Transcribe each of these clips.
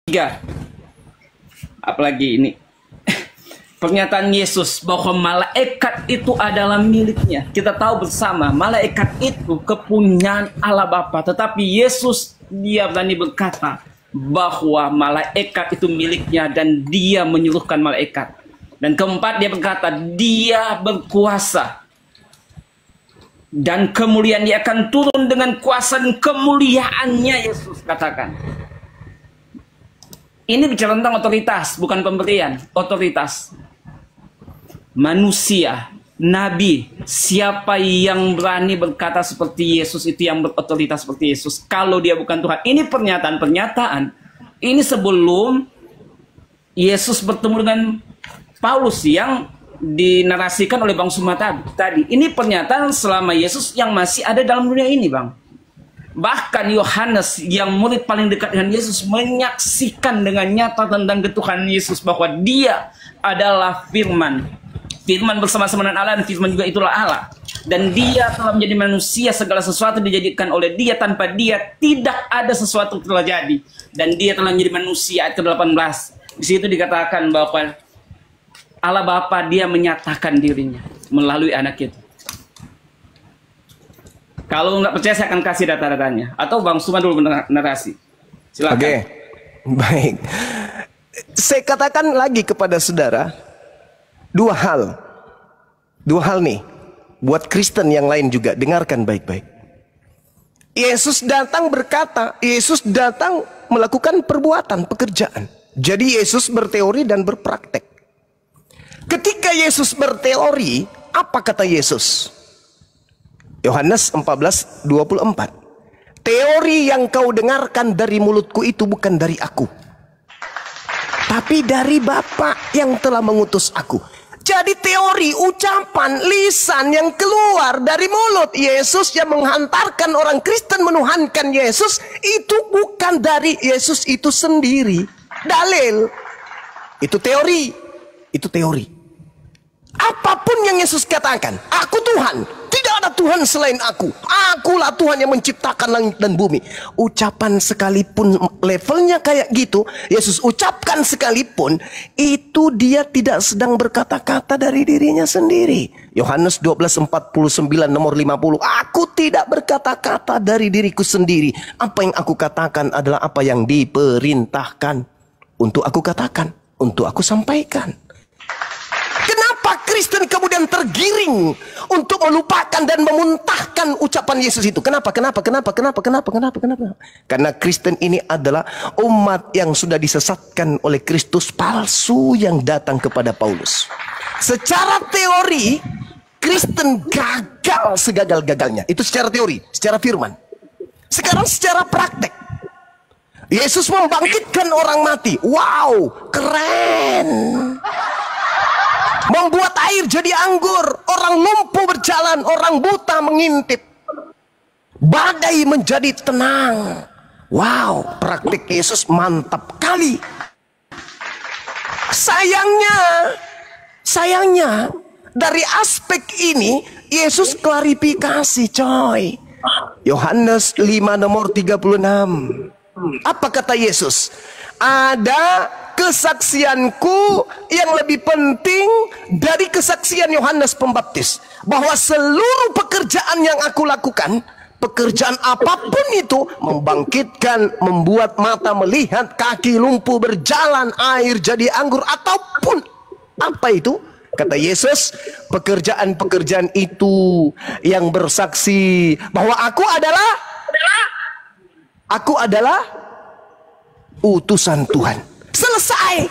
Tiga, apalagi ini pernyataan Yesus bahwa malaikat itu adalah miliknya. Kita tahu bersama malaikat itu kepunyaan Allah Bapa, tetapi Yesus dia berani berkata bahwa malaikat itu miliknya dan dia menyuruhkan malaikat. Dan keempat, dia berkata dia berkuasa dan kemuliaan dia akan turun dengan kuasa dan kemuliaannya. Yesus katakan ini bicara tentang otoritas, bukan pemberian. Otoritas manusia, nabi, siapa yang berani berkata seperti Yesus itu yang berotoritas seperti Yesus kalau dia bukan Tuhan. Ini pernyataan-pernyataan ini sebelum Yesus bertemu dengan Paulus yang dinarasikan oleh Bang Suma tadi. Ini pernyataan selama Yesus yang masih ada dalam dunia ini, Bang. Bahkan Yohanes yang murid paling dekat dengan Yesus menyaksikan dengan nyata tentang ketuhanan Yesus bahwa dia adalah firman. Firman bersama-sama dengan Allah, dan firman juga itulah Allah. Dan dia telah menjadi manusia, segala sesuatu dijadikan oleh dia, tanpa dia tidak ada sesuatu telah jadi. Dan dia telah menjadi manusia, ayat ke-18. Di situ dikatakan bahwa Allah Bapa dia menyatakan dirinya melalui anak itu. Kalau nggak percaya saya akan kasih data-datanya. Atau Bang Suma dulu narasi. Silakan. Oke, baik. Saya katakan lagi kepada saudara dua hal nih buat Kristen yang lain juga, dengarkan baik-baik. Yesus datang berkata, Yesus datang melakukan perbuatan, pekerjaan. Jadi Yesus berteori dan berpraktek. Ketika Yesus berteori, apa kata Yesus? Yohanes 14:24. Teori yang kau dengarkan dari mulutku itu bukan dari aku, tapi dari Bapa yang telah mengutus aku. Jadi teori, ucapan, lisan yang keluar dari mulut Yesus yang menghantarkan orang Kristen menuhankan Yesus itu bukan dari Yesus itu sendiri. Dalil. Itu teori. Itu teori. Apapun yang Yesus katakan, aku Tuhan, tidak ada Tuhan selain aku, akulah Tuhan yang menciptakan langit dan bumi. Ucapan sekalipun levelnya kayak gitu, Yesus ucapkan sekalipun, itu dia tidak sedang berkata-kata dari dirinya sendiri. Yohanes 12:49 nomor 50, aku tidak berkata-kata dari diriku sendiri. Apa yang aku katakan adalah apa yang diperintahkan untuk aku katakan, untuk aku sampaikan. Kenapa Kristen kemudian tergiring untuk melupakan dan memuntahkan ucapan Yesus itu? Kenapa? Karena Kristen ini adalah umat yang sudah disesatkan oleh Kristus palsu yang datang kepada Paulus. Secara teori, Kristen gagal segagal-gagalnya. Itu secara teori, secara firman. Sekarang secara praktek. Yesus membangkitkan orang mati. Wow, keren. Membuat air jadi anggur, orang lumpuh berjalan, orang buta mengintip, badai menjadi tenang. Wow, praktik Yesus mantap kali. Sayangnya dari aspek ini Yesus klarifikasi, coy. Yohanes 5 nomor 36. Apa kata Yesus? Ada kesaksianku yang lebih penting dari kesaksian Yohanes Pembaptis, bahwa seluruh pekerjaan yang aku lakukan, pekerjaan apapun itu, membangkitkan, membuat mata melihat, kaki lumpuh berjalan, air jadi anggur, ataupun apa itu, kata Yesus, pekerjaan-pekerjaan itu yang bersaksi bahwa aku adalah utusan Tuhan. Selesai.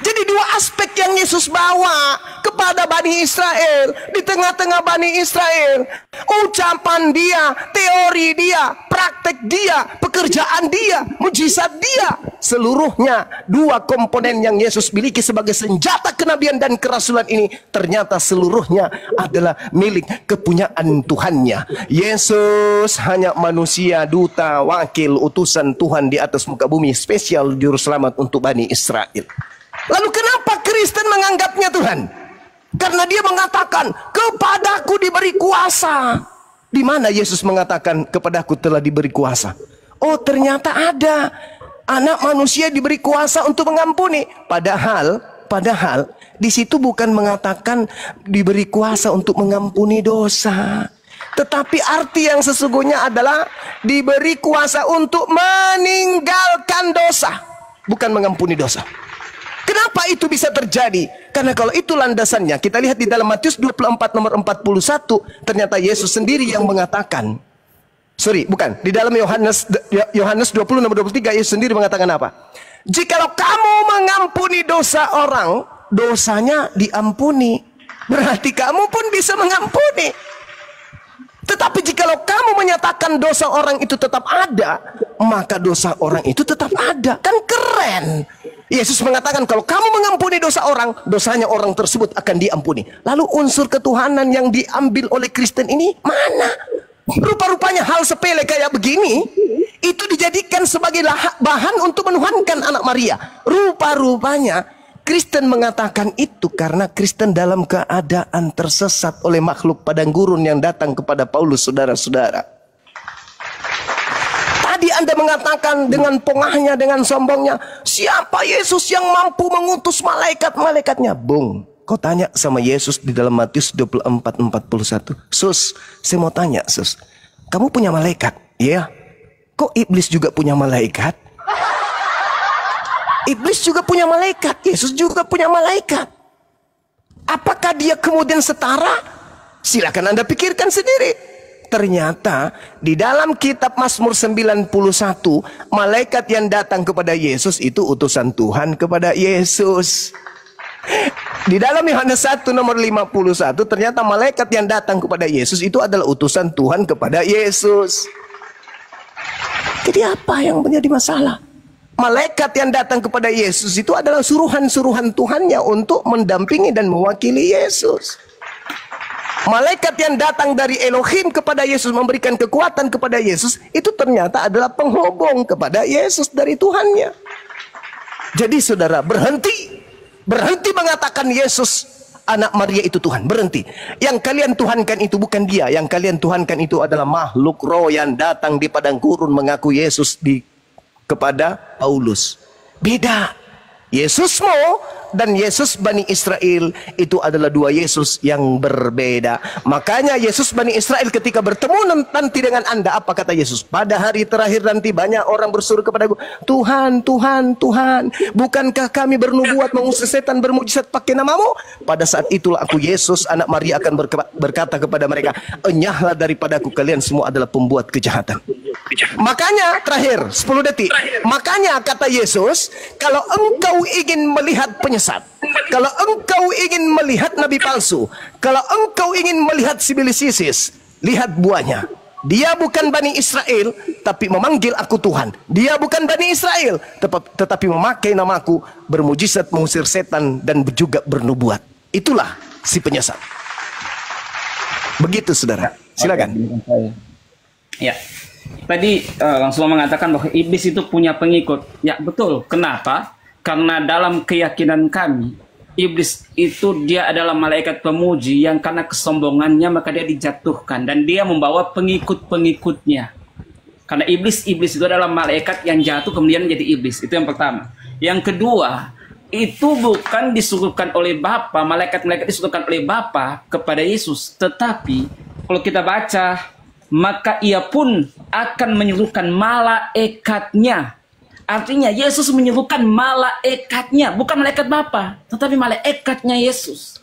Jadi dua aspek yang Yesus bawa kepada Bani Israel, di tengah-tengah Bani Israel, ucapan dia, teori dia, praktek dia, pekerjaan dia, mujizat dia, seluruhnya dua komponen yang Yesus miliki sebagai senjata kenabian dan kerasulan ini ternyata seluruhnya adalah milik kepunyaan Tuhannya. Yesus hanya manusia, duta, wakil, utusan Tuhan di atas muka bumi, spesial juru selamat untuk Bani Israel. Lalu kenapa Kristen menganggapnya Tuhan? Karena dia mengatakan, kepadaku diberi kuasa. Di mana Yesus mengatakan, kepadaku telah diberi kuasa? Oh, ternyata ada. Anak manusia diberi kuasa untuk mengampuni. Padahal di situ bukan mengatakan diberi kuasa untuk mengampuni dosa. Tetapi arti yang sesungguhnya adalah diberi kuasa untuk meninggalkan dosa, bukan mengampuni dosa. Kenapa itu bisa terjadi? Karena kalau itu landasannya, kita lihat di dalam Matius 24 nomor 41, ternyata Yesus sendiri yang mengatakan. Di dalam Yohanes 20 nomor 23, Yesus sendiri mengatakan apa? Jikalau kamu mengampuni dosa orang, dosanya diampuni. Berarti kamu pun bisa mengampuni. Tetapi jikalau kamu menyatakan dosa orang itu tetap ada, maka dosa orang itu tetap ada. Kan keren. Yesus mengatakan kalau kamu mengampuni dosa orang, dosanya orang tersebut akan diampuni. Lalu unsur ketuhanan yang diambil oleh Kristen ini mana? Rupa-rupanya hal sepele kayak begini itu dijadikan sebagai bahan untuk menuhankan anak Maria. Rupa-rupanya Kristen mengatakan itu karena Kristen dalam keadaan tersesat oleh makhluk padang gurun yang datang kepada Paulus, saudara-saudara. Tadi Anda mengatakan dengan pongahnya, dengan sombongnya, siapa Yesus yang mampu mengutus malaikat-malaikatnya? Bung, kau tanya sama Yesus di dalam Matius 24:41. Sus, saya mau tanya, Sus. Kamu punya malaikat? Iya. Kok iblis juga punya malaikat? Iblis juga punya malaikat. Yesus juga punya malaikat. Apakah dia kemudian setara? Silakan Anda pikirkan sendiri. Ternyata di dalam kitab Mazmur 91, malaikat yang datang kepada Yesus itu utusan Tuhan kepada Yesus. Di dalam Yohanes 1 nomor 51, ternyata malaikat yang datang kepada Yesus itu adalah utusan Tuhan kepada Yesus. Jadi apa yang menjadi masalah? Malaikat yang datang kepada Yesus itu adalah suruhan-suruhan Tuhannya untuk mendampingi dan mewakili Yesus. Malaikat yang datang dari Elohim kepada Yesus, memberikan kekuatan kepada Yesus, itu ternyata adalah penghubung kepada Yesus dari Tuhannya. Jadi saudara, berhenti mengatakan Yesus anak Maria itu Tuhan. Berhenti. Yang kalian tuhankan itu bukan dia. Yang kalian tuhankan itu adalah makhluk roh yang datang di padang gurun mengaku Yesus kepada Paulus. Beda. Yesusmu dan Yesus Bani Israel itu adalah dua Yesus yang berbeda. Makanya Yesus Bani Israel ketika bertemu nanti dengan Anda, apa kata Yesus? Pada hari terakhir nanti banyak orang berseru kepadaku, Tuhan, Tuhan, Tuhan, bukankah kami bernubuat mengusir setan bermujizat pakai namamu? Pada saat itulah aku Yesus anak Maria akan berkata kepada mereka, enyahlah daripadaku, kalian semua adalah pembuat kejahatan. Makanya terakhir 10 detik. Makanya kata Yesus, kalau engkau ingin melihat penyesat, kalau engkau ingin melihat nabi palsu, kalau engkau ingin melihat sibilis ISIS, lihat buahnya. Dia bukan Bani Israel, tapi memanggil aku Tuhan. Dia bukan Bani Israel, tetapi memakai namaku, bermujizat mengusir setan dan juga bernubuat. Itulah si penyesat. Begitu saudara. Silakan. Ya. Tadi langsung mengatakan bahwa iblis itu punya pengikut. Ya betul. Kenapa? Karena dalam keyakinan kami, iblis itu dia adalah malaikat pemuji yang karena kesombongannya maka dia dijatuhkan. Dan dia membawa pengikut-pengikutnya. Karena iblis itu adalah malaikat yang jatuh kemudian menjadi iblis. Itu yang pertama. Yang kedua, itu bukan disuruhkan oleh Bapa, malaikat-malaikat disuruhkan oleh Bapa kepada Yesus. Tetapi kalau kita baca, maka ia pun akan menyuruhkan malaikatnya. Artinya Yesus menyuruhkan malaikatnya, bukan malaikat Bapa, tetapi malaikatnya Yesus.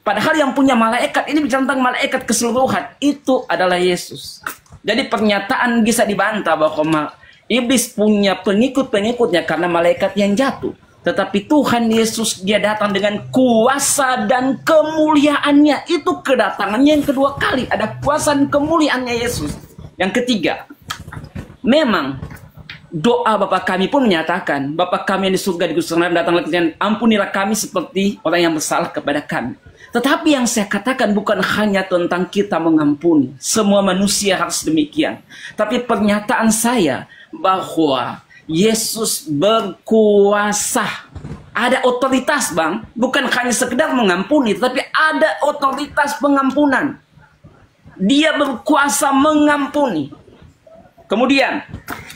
Padahal yang punya malaikat ini bicara tentang malaikat keseluruhan, itu adalah Yesus. Jadi pernyataan bisa dibantah bahwa iblis punya pengikut-pengikutnya karena malaikat yang jatuh. Tetapi Tuhan Yesus dia datang dengan kuasa dan kemuliaannya. Itu kedatangannya yang kedua kali. Ada kuasa dan kemuliaannya Yesus. Yang ketiga, memang doa Bapa kami pun menyatakan, Bapa kami yang di surga, di Gusti datanglah kalian, ampunilah kami seperti orang yang bersalah kepada kami. Tetapi yang saya katakan bukan hanya tentang kita mengampuni. Semua manusia harus demikian. Tapi pernyataan saya bahwa Yesus berkuasa. Ada otoritas, Bang. Bukan hanya sekedar mengampuni, tapi ada otoritas pengampunan. Dia berkuasa mengampuni. Kemudian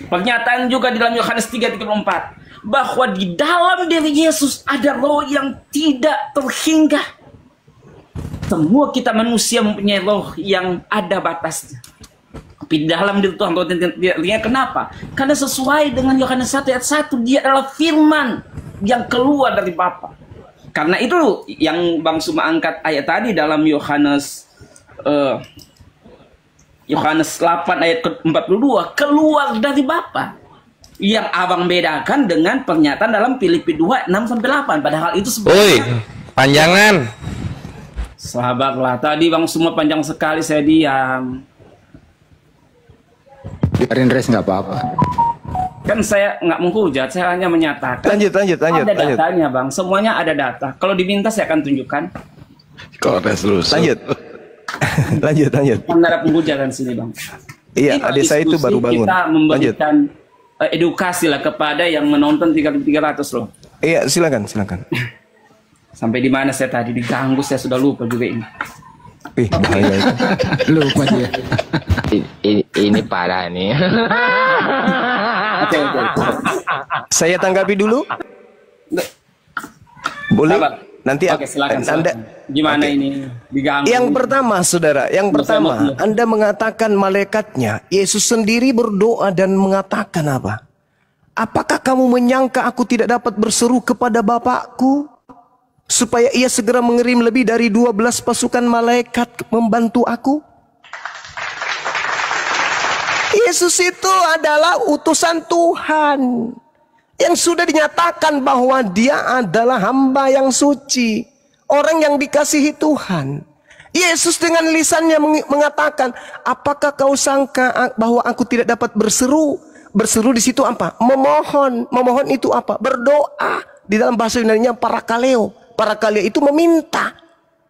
pernyataan juga di dalam Yohanes 3:34 bahwa di dalam diri Yesus ada roh yang tidak terhingga. Semua kita manusia mempunyai roh yang ada batasnya. Tapi di dalam diri Tuhan roh tidak terhingga. Kenapa? Karena sesuai dengan Yohanes 1 ayat 1, dia adalah firman yang keluar dari Bapa. Karena itu yang Bang Suma angkat ayat tadi dalam Yohanes 8 ayat ke-42, keluar dari Bapa. Yang abang bedakan dengan pernyataan dalam Filipi 2 6-8. Padahal itu sebenarnya panjangan. Sahabatlah, tadi Bang semua panjang sekali, saya diam. Biarin res, nggak apa-apa. Kan saya nggak menghujat, saya hanya menyatakan. Lanjut. Ada datanya, Bang. Semuanya ada data. Kalau diminta saya akan tunjukkan. Kok resolusi? Lanjut. lanjut. Kan ada penghujatan sini, Bang. Iya, Ini adik saya itu baru bangun. Kita memberikan edukasi lah kepada yang menonton 3.300 loh. Iya, silakan. Sampai di mana saya tadi diganggu, saya sudah lupa juga ini. Bahaya itu. Lupa dia. Ini parah nih. Oke. Saya tanggapi dulu. Boleh? Sabar. Nanti Oke, silakan. Anda gimana Oke. ini diganggu? Yang pertama, saudara, Anda mengatakan malaikatnya, Yesus sendiri berdoa dan mengatakan apa? Apakah kamu menyangka aku tidak dapat berseru kepada Bapakku supaya ia segera mengirim lebih dari 12 pasukan malaikat membantu aku? Yesus itu adalah utusan Tuhan yang sudah dinyatakan bahwa dia adalah hamba yang suci, orang yang dikasihi Tuhan. Yesus dengan lisannya mengatakan, apakah kau sangka bahwa aku tidak dapat berseru? Berseru di situ apa? Memohon. Memohon itu apa? Berdoa. Di dalam bahasa Yunani-nya parakaleo. Parakaleo itu meminta,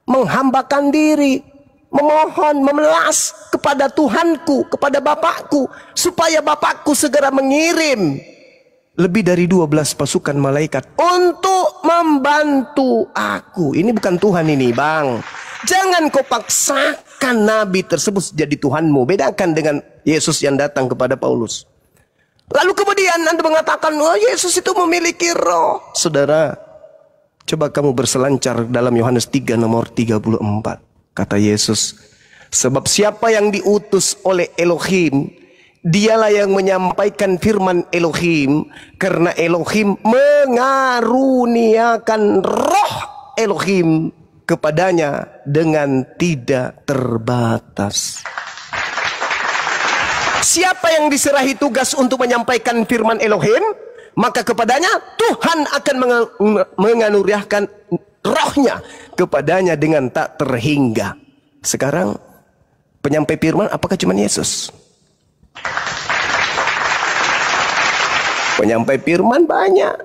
menghambakan diri, memohon, memelas kepada Tuhanku, kepada Bapakku, supaya Bapakku segera mengirim lebih dari 12 pasukan malaikat untuk membantu aku. Ini bukan Tuhan ini, Bang. Jangan kau paksakan nabi tersebut jadi Tuhanmu. Bedakan dengan Yesus yang datang kepada Paulus. Lalu kemudian Anda mengatakan, oh, Yesus itu memiliki roh. Saudara, coba kamu berselancar dalam Yohanes 3 nomor 34. Kata Yesus, sebab siapa yang diutus oleh Elohim, dialah yang menyampaikan firman Elohim, karena Elohim mengaruniakan roh Elohim kepadanya dengan tidak terbatas. Siapa yang diserahi tugas untuk menyampaikan firman Elohim, maka kepadanya Tuhan akan menganuriahkan rohnya kepadanya dengan tak terhingga. Sekarang penyampai firman apakah cuma Yesus? Penyampai firman banyak.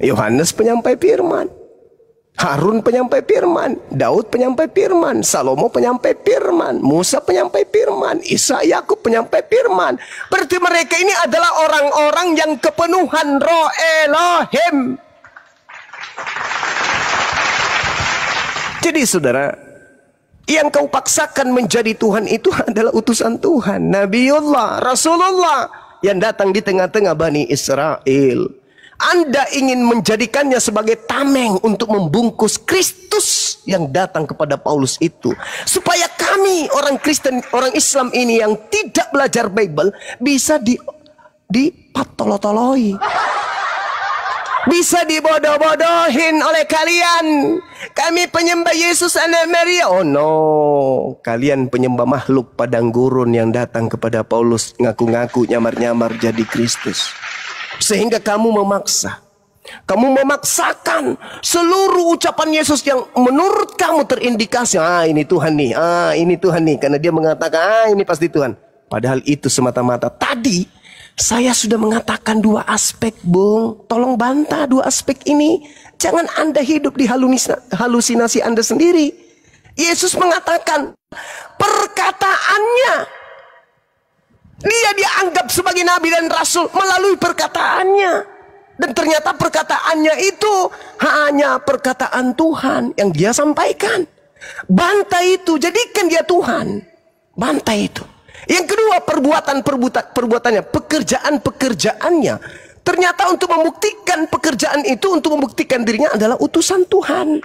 Yohanes penyampai firman, Harun penyampai firman, Daud penyampai firman, Salomo penyampai firman, Musa penyampai firman, Isa, Yakub penyampai firman. Berarti mereka ini adalah orang-orang yang kepenuhan roh Elohim. Jadi saudara, yang kau paksakan menjadi Tuhan itu adalah utusan Tuhan, Nabiullah, Rasulullah yang datang di tengah-tengah Bani Israel. Anda ingin menjadikannya sebagai tameng untuk membungkus Kristus yang datang kepada Paulus itu, supaya kami orang Kristen, orang Islam ini yang tidak belajar Bible bisa dipatolotoloi, bisa dibodoh-bodohin oleh kalian. Kami penyembah Yesus anak Maria. Oh no, kalian penyembah makhluk padang gurun yang datang kepada Paulus ngaku-ngaku nyamar-nyamar jadi Kristus. Sehingga kamu memaksakan seluruh ucapan Yesus yang menurut kamu terindikasi, ini Tuhan nih, ini Tuhan nih, karena dia mengatakan ini pasti Tuhan. Padahal itu semata-mata. Tadi saya sudah mengatakan dua aspek, Bung. Tolong bantah dua aspek ini. Jangan Anda hidup di halusinasi Anda sendiri. Yesus mengatakan perkataannya, dia dianggap sebagai nabi dan rasul melalui perkataannya. Dan ternyata perkataannya itu hanya perkataan Tuhan yang dia sampaikan. Bantai itu, jadikan dia Tuhan. Bantai itu. Yang kedua, perbuatannya, pekerjaannya. Ternyata untuk membuktikan pekerjaan itu, untuk membuktikan dirinya adalah utusan Tuhan.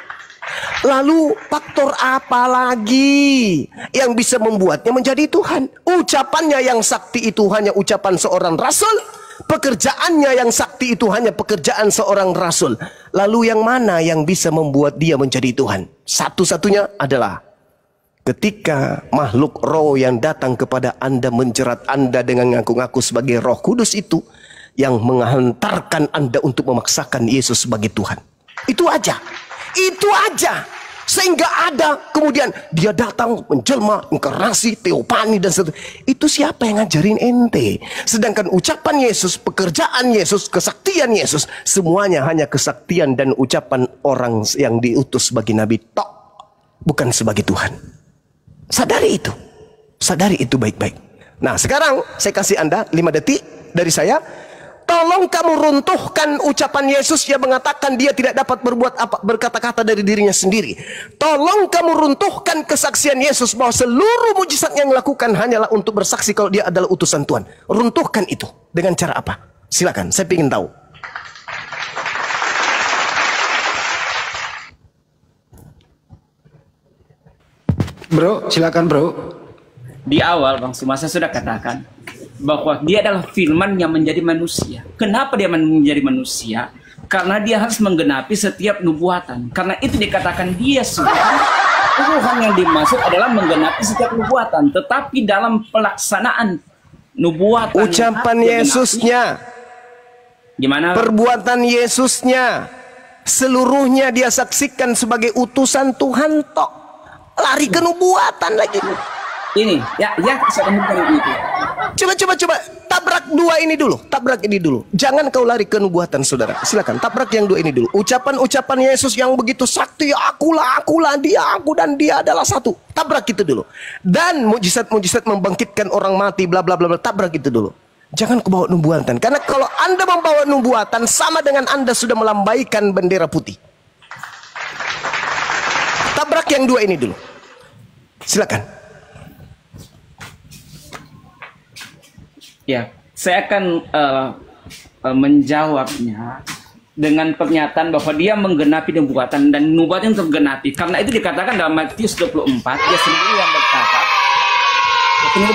Lalu faktor apa lagi yang bisa membuatnya menjadi Tuhan? Ucapannya yang sakti itu hanya ucapan seorang rasul. Pekerjaannya yang sakti itu hanya pekerjaan seorang rasul. Lalu yang mana yang bisa membuat dia menjadi Tuhan? Satu-satunya adalah ketika makhluk roh yang datang kepada Anda, menjerat Anda dengan ngaku-ngaku sebagai Roh Kudus itu, yang menghantarkan Anda untuk memaksakan Yesus sebagai Tuhan. Itu aja. Itu aja. Sehingga ada kemudian dia datang menjelma, inkarnasi, teopani dan seterusnya. Itu siapa yang ngajarin ente? Sedangkan ucapan Yesus, pekerjaan Yesus, kesaktian Yesus, semuanya hanya kesaktian dan ucapan orang yang diutus sebagai nabi tok, bukan sebagai Tuhan. Sadari itu. Sadari itu baik-baik. Nah, sekarang saya kasih Anda 5 detik dari saya. Tolong kamu runtuhkan ucapan Yesus yang mengatakan dia tidak dapat berbuat apa, berkata-kata dari dirinya sendiri. Tolong kamu runtuhkan kesaksian Yesus bahwa seluruh mujizat yang dilakukan hanyalah untuk bersaksi kalau dia adalah utusan Tuhan. Runtuhkan itu. Dengan cara apa? Silakan, saya ingin tahu. Bro, silakan bro. Di awal Bang Sumasa sudah katakan bahwa dia adalah firman yang menjadi manusia. Kenapa dia menjadi manusia? Karena dia harus menggenapi setiap nubuatan. Karena itu dikatakan dia sudah. Tuhan yang dimaksud adalah menggenapi setiap nubuatan. Tetapi dalam pelaksanaan nubuatan, ucapan Yesusnya, gimana? Perbuatan Yesusnya, seluruhnya dia saksikan sebagai utusan Tuhan tok. Lari ke nubuatan lagi. Ini, ya, saya temukan itu. Coba tabrak dua ini dulu, tabrak ini dulu. Jangan kau lari ke nubuatan, saudara. Silakan tabrak yang dua ini dulu. Ucapan Yesus yang begitu sakti, akulah dia, aku dan dia adalah satu. Tabrak itu dulu. Dan mujizat membangkitkan orang mati, bla bla bla, tabrak itu dulu. Jangan kau bawa nubuatan, karena kalau Anda membawa nubuatan sama dengan Anda sudah melambaikan bendera putih. Tabrak yang dua ini dulu. Silakan. Ya, saya akan menjawabnya dengan pernyataan bahwa dia menggenapi nubuatan dan nubuatan yang tergenapi. Karena itu dikatakan dalam Matius 24, dia sendiri yang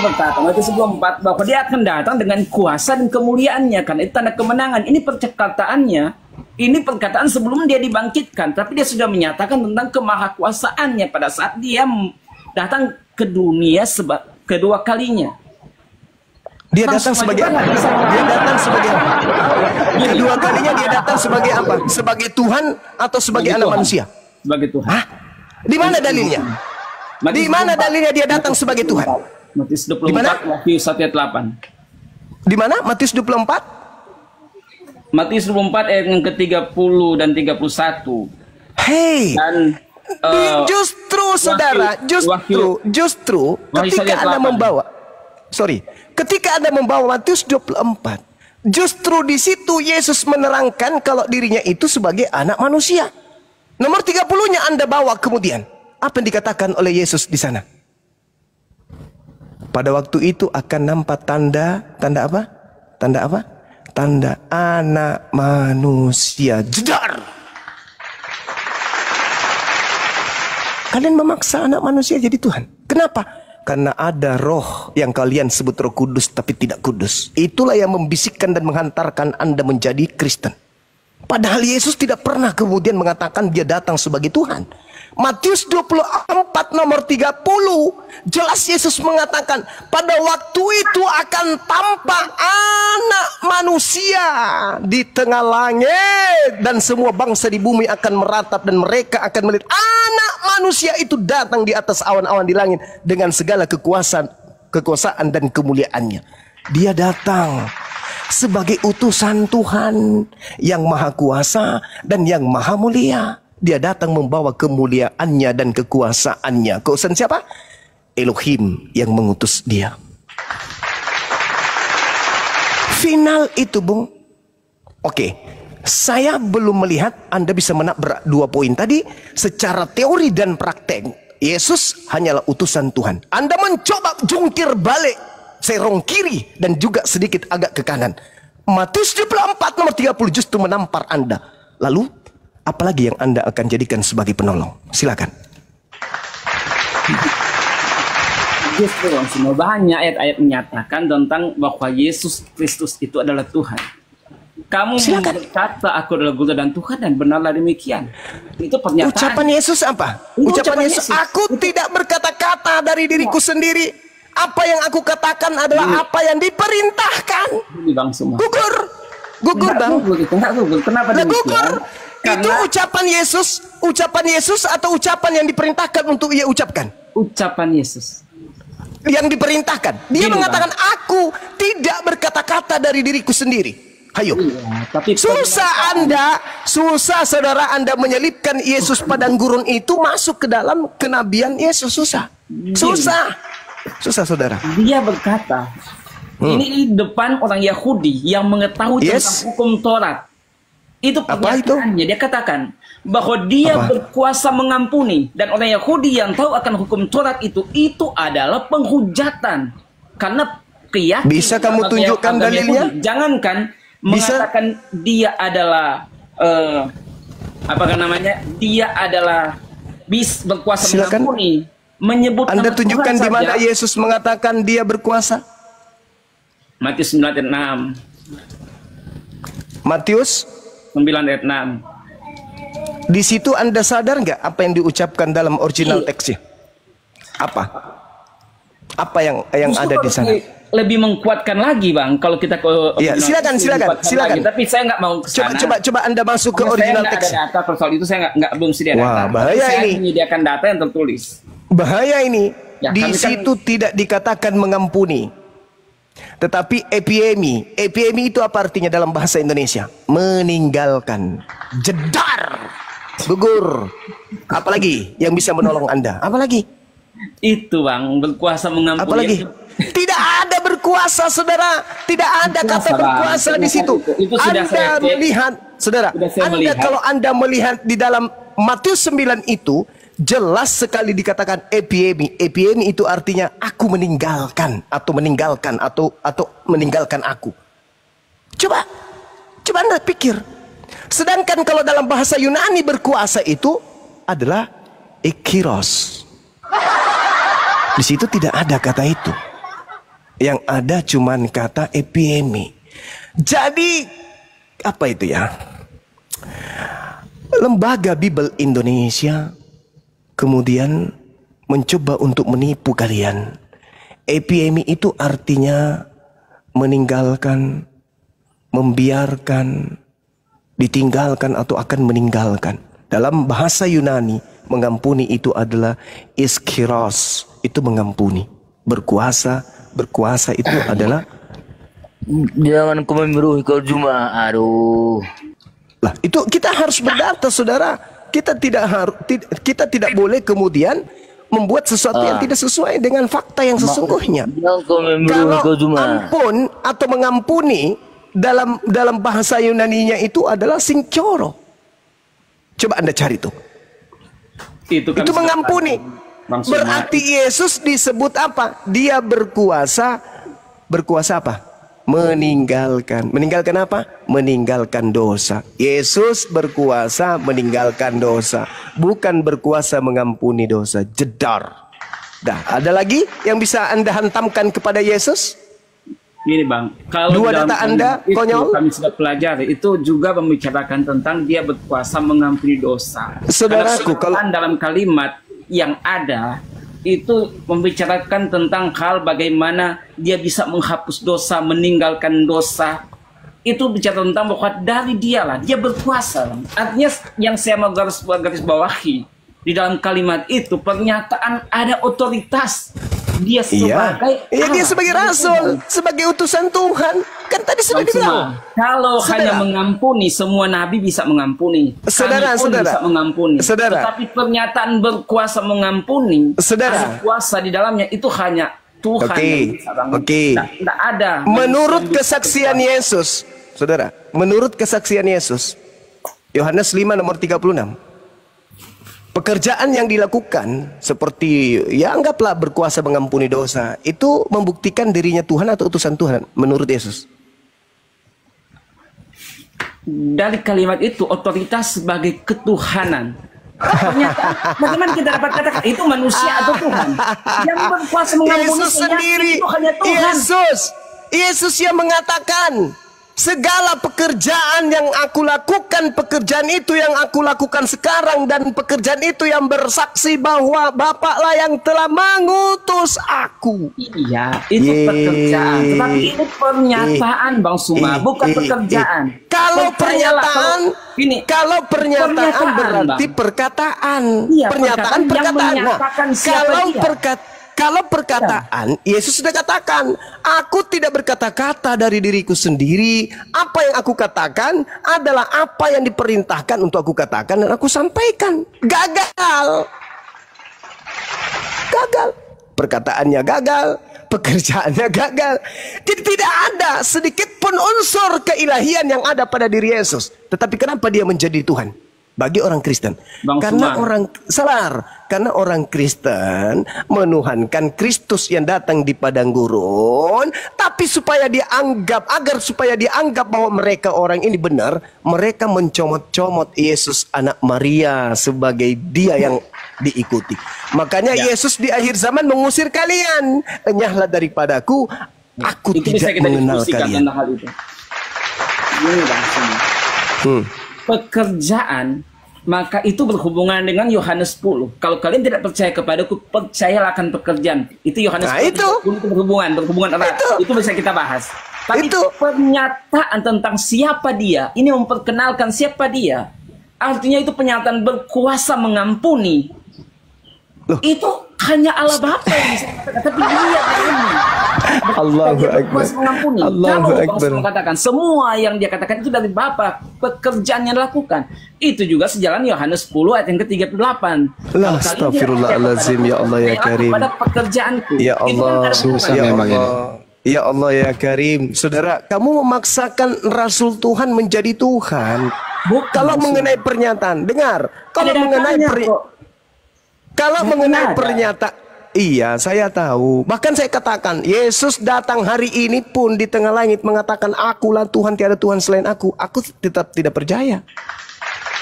berkata, Matius 24, bahwa dia akan datang dengan kuasa dan kemuliaannya. Karena itu tanda kemenangan. Ini perkataannya, ini perkataan sebelum dia dibangkitkan. Tapi dia sudah menyatakan tentang kemahakuasaannya pada saat dia datang ke dunia kedua kalinya. Dia datang sebagai apa? Dia datang sebagai apa? Kedua kalinya dia datang sebagai apa? Sebagai Tuhan atau sebagai anak manusia? Sebagai Tuhan. Hah? Di mana dalilnya? Di mana dalilnya dia datang sebagai Tuhan? Matius 24, Wahyu 1 ayat 8. Di mana? Matius 24? Matius 24 ayat yang ke-30 dan 31. Hei. Dan justru saudara, justru ketika Anda membawa, ketika Anda membawa Matius 24, justru di situ Yesus menerangkan kalau dirinya itu sebagai anak manusia. Nomor 30-nya Anda bawa kemudian. Apa yang dikatakan oleh Yesus di sana? Pada waktu itu akan nampak tanda apa? Tanda apa? Tanda anak manusia. Jedar. Kalian memaksa anak manusia jadi Tuhan. Kenapa? Karena ada roh yang kalian sebut Roh Kudus tapi tidak kudus. Itulah yang membisikkan dan menghantarkan Anda menjadi Kristen. Padahal Yesus tidak pernah kemudian mengatakan dia datang sebagai Tuhan. Matius 24 nomor 30 jelas Yesus mengatakan pada waktu itu akan tampak anak manusia di tengah langit dan semua bangsa di bumi akan meratap dan mereka akan melihat anak manusia itu datang di atas awan-awan di langit dengan segala kekuasaan dan kemuliaannya. Dia datang sebagai utusan Tuhan yang maha kuasa dan yang maha mulia. Dia datang membawa kemuliaannya dan kekuasaannya. Kekuasaan siapa? Elohim yang mengutus dia. Final itu, Bung. Oke. Saya belum melihat Anda bisa menabrak 2 poin tadi secara teori dan praktek. Yesus hanyalah utusan Tuhan. Anda mencoba jungkir balik serong kiri dan juga sedikit agak ke kanan. Matius 24 nomor 30 justru menampar Anda. Lalu apalagi yang Anda akan jadikan sebagai penolong? Silakan. Justru semua banyak ayat-ayat menyatakan tentang bahwa Yesus Kristus itu adalah Tuhan. Kamu berkata aku adalah guru dan Tuhan, dan benarlah demikian. Itu pernyataan. Ucapan Yesus apa? Ucapan Yesus, aku tidak berkata-kata dari diriku sendiri. Apa yang aku katakan adalah apa yang diperintahkan. Bang semua. Gugur bang. Kenapa demikian? Gugur. Itu ucapan Yesus atau ucapan yang diperintahkan untuk ia ucapkan? Ucapan Yesus yang diperintahkan. Dia mengatakan aku tidak berkata-kata dari diriku sendiri. Hayo. Tapi susah saudara Anda menyelipkan Yesus padang gurun itu masuk ke dalam kenabian Yesus. Susah saudara. Dia berkata, ini di depan orang Yahudi yang mengetahui tentang hukum Taurat. Itu pernyataannya. Dia katakan bahwa dia berkuasa mengampuni, dan orang Yahudi yang tahu akan hukum Taurat itu adalah penghujatan. Karena keyakinan. Bisa kamu tunjukkan dalilnya? Yahudi, jangankan mengatakan dia adalah dia adalah berkuasa mengampuni. Menyebut Anda tunjukkan di mana Yesus mengatakan dia berkuasa. Matius 9 ayat 6. Matius 9 ayat 6. Di situ Anda sadar nggak apa yang diucapkan dalam original teksnya? Apa yang ada di sana? Lebih mengkuatkan lagi, Bang, kalau kita ke silakan. Tapi saya nggak mau ke sana. Coba Anda masuk ke original teks. Saya nggak ada data soal itu, saya belum sedia data. Wah, bahaya saya ini. Menyediakan data yang tertulis. Bahaya ini. Ya, di situ tidak dikatakan mengampuni, tetapi epiemi. Epiemi itu apa artinya dalam bahasa Indonesia? Meninggalkan, jedar, gugur. Apalagi yang bisa menolong Anda? Apalagi? Itu, Bang, berkuasa mengampuni. Apalagi? Tidak ada berkuasa, saudara. Tidak ada kata berkuasa di situ. Anda melihat, saudara. Kalau Anda melihat di dalam Matius 9 itu, jelas sekali dikatakan epiemi. Epiemi itu artinya aku meninggalkan atau meninggalkan aku. Coba Anda pikir. Sedangkan kalau dalam bahasa Yunani berkuasa itu adalah ekiros. Di situ tidak ada kata itu. Yang ada cuman kata epiemi. Jadi apa itu ya? Lembaga Bible Indonesia kemudian mencoba untuk menipu kalian. Epiemi itu artinya meninggalkan, membiarkan, ditinggalkan atau akan meninggalkan. Dalam bahasa Yunani, mengampuni itu adalah iskiros, itu mengampuni. Berkuasa itu adalah jangan kau memeruhi kau cuma aduh. Lah, itu kita harus berdata, saudara. Kita tidak boleh kemudian membuat sesuatu yang tidak sesuai dengan fakta yang sesungguhnya. Kalau ampun atau mengampuni dalam bahasa Yunaninya itu adalah sinkoro. Coba Anda cari tuh. Itu mengampuni. Berarti Yesus disebut apa? Dia berkuasa apa? Meninggalkan apa? Meninggalkan dosa. Yesus berkuasa meninggalkan dosa, bukan berkuasa mengampuni dosa. Jedar. Ada lagi yang bisa Anda hantamkan kepada Yesus? Gini, Bang, kalau dua data Anda konyol, kami sudah pelajari, itu juga membicarakan tentang dia berkuasa mengampuni dosa. Saudaraku, kalau dalam kalimat yang ada itu membicarakan tentang hal bagaimana dia bisa menghapus dosa, meninggalkan dosa. Itu bicara tentang bahwa dari dialah, dia berkuasa. Artinya yang saya mau garis bawahi di dalam kalimat itu, pernyataan ada otoritas. Dia sebagai dia sebagai rasul, sebagai utusan Tuhan. Kan tadi sudah dibilang. Kalau hanya mengampuni, semua nabi bisa mengampuni. Saudara. Bisa mengampuni. Tetapi pernyataan berkuasa mengampuni, ada kuasa di dalamnya, itu hanya Tuhan. Tidak ada. Menurut kesaksian Yesus, saudara, menurut kesaksian Yesus, Yohanes 5 nomor 36. Pekerjaan yang dilakukan seperti ya anggaplah berkuasa mengampuni dosa, itu membuktikan dirinya Tuhan atau utusan Tuhan menurut Yesus? Dari kalimat itu otoritas sebagai ketuhanan. Ternyata bagaimana kita dapat katakan itu manusia atau Tuhan? Yang berkuasa mengampuni Yesus sendiri, itu hanya Tuhan. Yesus yang mengatakan, segala pekerjaan yang aku lakukan, pekerjaan itu yang aku lakukan sekarang, dan pekerjaan itu yang bersaksi bahwa Bapaklah yang telah mengutus aku. Iya, itu pekerjaan. Tetapi ini pernyataan, Bang Suma, bukan pekerjaan. Kalau pernyataan, kalau pernyataan berarti Bang. perkataan. Iya, Pernyataan. yang menyatakan siapa dia. Kalau perkataan, Yesus sudah katakan, aku tidak berkata-kata dari diriku sendiri. Apa yang aku katakan adalah apa yang diperintahkan untuk aku katakan dan aku sampaikan. Gagal. Perkataannya gagal, pekerjaannya gagal. Jadi tidak ada sedikit pun unsur keilahian yang ada pada diri Yesus. Tetapi kenapa dia menjadi Tuhan? Bagi orang Kristen, karena orang Kristen menuhankan Kristus yang datang di padang gurun, tapi supaya dianggap bahwa mereka orang ini benar, mereka mencomot-comot Yesus anak Maria sebagai dia yang diikuti. Makanya Yesus di akhir zaman mengusir kalian, enyahlah daripadaku, aku itu tidak mengenal kalian. Hal itu. Ini pekerjaan, maka itu berhubungan dengan Yohanes 10. Kalau kalian tidak percaya kepadaku, percayalah akan pekerjaan. Itu Yohanes 10 itu berhubungan erat. Itu bisa kita bahas. Tapi pernyataan tentang siapa dia, ini memperkenalkan siapa dia. Artinya itu pernyataan berkuasa mengampuni. Itu hanya Allah Bapa yang bisa katakan, tapi dia ini. Allahu Akbar. Allahu Akbar. Katakan semua yang dia katakan itu dari Bapa, pekerjaan yang dilakukan. Itu juga sejalan Yohanes 10 ayat yang ke-38. Astagfirullahalazim, ya Allah ya Karim. Pada pekerjaanku. Ya Allah, susah memang ini. Ya Allah ya Karim. Saudara, kamu memaksakan Rasul Tuhan menjadi Tuhan. Kalau mengenai pernyataan, dengar. Kalau mengenai pernyataan, iya, saya tahu. Bahkan saya katakan, Yesus datang hari ini pun di tengah langit mengatakan, akulah Tuhan, tiada Tuhan selain aku. Aku tetap tidak percaya.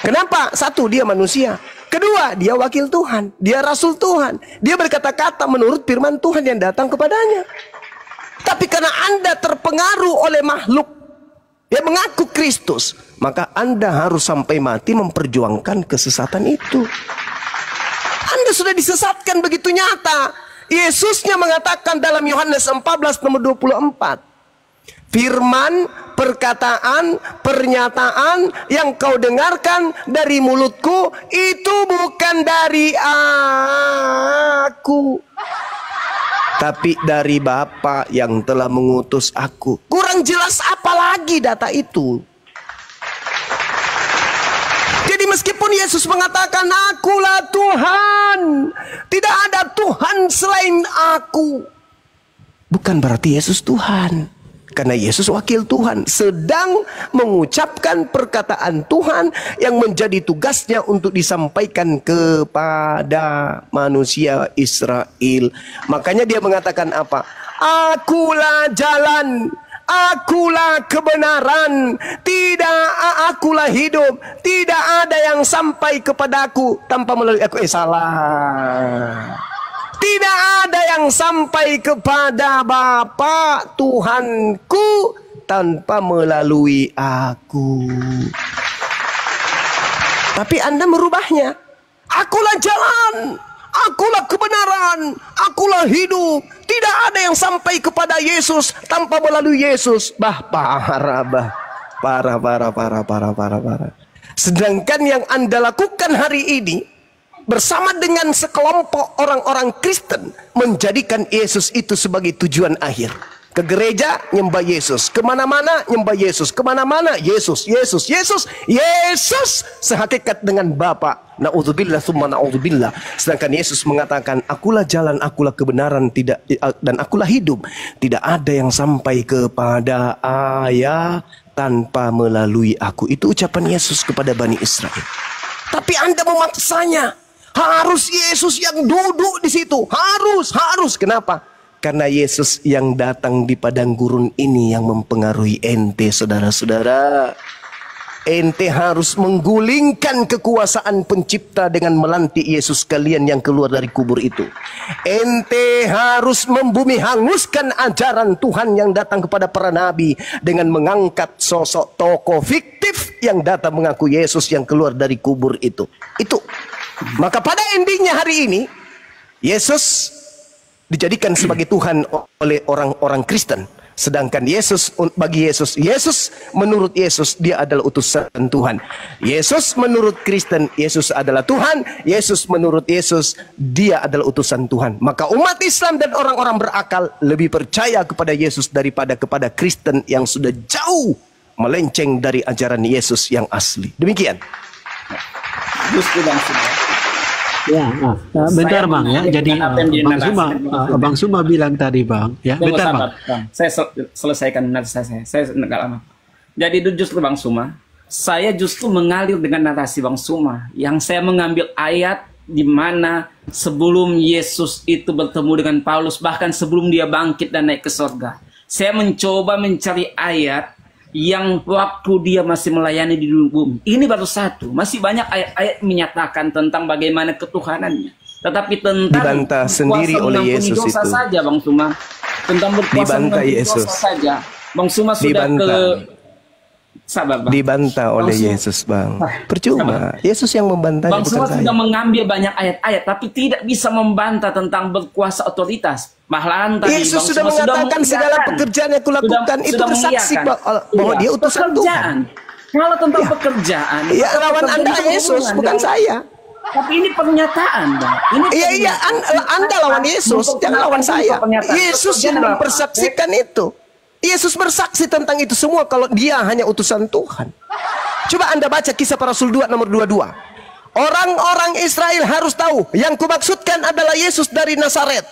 Kenapa? Satu, dia manusia. Kedua, dia wakil Tuhan. Dia Rasul Tuhan. Dia berkata-kata menurut firman Tuhan yang datang kepadanya. Tapi karena Anda terpengaruh oleh makhluk yang mengaku Kristus, maka Anda harus sampai mati memperjuangkan kesesatan itu. Anda sudah disesatkan begitu nyata. Yesusnya mengatakan dalam Yohanes 14 nomor 24. Firman, perkataan, pernyataan yang kau dengarkan dari mulutku itu bukan dari aku, tapi dari Bapa yang telah mengutus aku. Kurang jelas apa lagi data itu? Jadi meskipun Yesus mengatakan akulah Tuhan, tidak ada Tuhan selain aku, bukan berarti Yesus Tuhan. Karena Yesus wakil Tuhan, sedang mengucapkan perkataan Tuhan yang menjadi tugasnya untuk disampaikan kepada manusia Israel. Makanya dia mengatakan apa? Akulah jalan, akulah kebenaran, akulah hidup. Tidak ada yang sampai kepadaku tanpa melalui aku. Salah. Tidak ada yang sampai kepada Bapa Tuhanku tanpa melalui aku. Tapi Anda merubahnya. Akulah jalan, akulah kebenaran, akulah hidup. Tidak ada yang sampai kepada Yesus tanpa melalui Yesus. Parah. Sedangkan yang Anda lakukan hari ini bersama dengan sekelompok orang-orang Kristen menjadikan Yesus itu sebagai tujuan akhir. Ke gereja nyembah Yesus, kemana-mana nyembah Yesus, kemana-mana Yesus sehakikat dengan Bapa. Na'udzubillah summa na'udzubillah. Sedangkan Yesus mengatakan, akulah jalan, akulah kebenaran, dan akulah hidup. Tidak ada yang sampai kepada Ayah tanpa melalui aku. Itu ucapan Yesus kepada Bani Israel. Tapi Anda memaksanya. Harus Yesus yang duduk di situ. Harus. Kenapa? Karena Yesus yang datang di padang gurun ini yang mempengaruhi ente, saudara-saudara. Ente harus menggulingkan kekuasaan pencipta dengan melantik Yesus kalian yang keluar dari kubur itu. Ente harus membumi hanguskan ajaran Tuhan yang datang kepada para nabi dengan mengangkat sosok tokoh fiktif yang datang mengaku Yesus yang keluar dari kubur itu. Maka pada endingnya hari ini, Yesus dijadikan sebagai Tuhan oleh orang-orang Kristen. Sedangkan bagi Yesus menurut Yesus dia adalah utusan Tuhan. Yesus menurut Kristen, Yesus adalah Tuhan. Yesus menurut Yesus, dia adalah utusan Tuhan. Maka umat Islam dan orang-orang berakal lebih percaya kepada Yesus daripada kepada Kristen yang sudah jauh melenceng dari ajaran Yesus yang asli. Demikian. Ya, bentar Bang ya. Jadi Bang Suma bilang tadi Bang, ya. Bentar Bang. Saya selesaikan narasi saya nggak lama. Jadi justru Bang Suma, saya justru mengalir dengan narasi Bang Suma yang saya mengambil ayat di mana sebelum Yesus itu bertemu dengan Paulus, bahkan sebelum dia bangkit dan naik ke surga. Saya mencoba mencari ayat yang waktu dia masih melayani di bumi. Ini baru satu. Masih banyak ayat-ayat menyatakan tentang bagaimana ketuhanannya. Tetapi tentang dibantah sendiri oleh Yesus dosa itu. saja, Bang Suma. Tentang berkuasa mengampuni dosa saja. Bang Suma sudah sabar, Bang. Dibantah oleh Yesus, Bang. Percuma. Yesus yang membantah. Bang Suma sudah mengambil banyak ayat-ayat, tapi tidak bisa membantah tentang berkuasa otoritas. Malahan tadi Yesus sudah mengatakan segala pekerjaan yang kulakukan itu bersaksi bahwa dia utusan Tuhan. Kalau tentang pekerjaan, ya lawan Anda Yesus, bukan saya. Tapi ini pernyataan, Bang. Iya, Anda lawan Yesus, jangan lawan saya. Yesus yang mempersaksikan itu. Yesus bersaksi tentang itu semua kalau dia hanya utusan Tuhan. Coba Anda baca Kisah Para Rasul 2 nomor 22. Orang-orang Israel harus tahu yang kumaksudkan adalah Yesus dari Nazaret.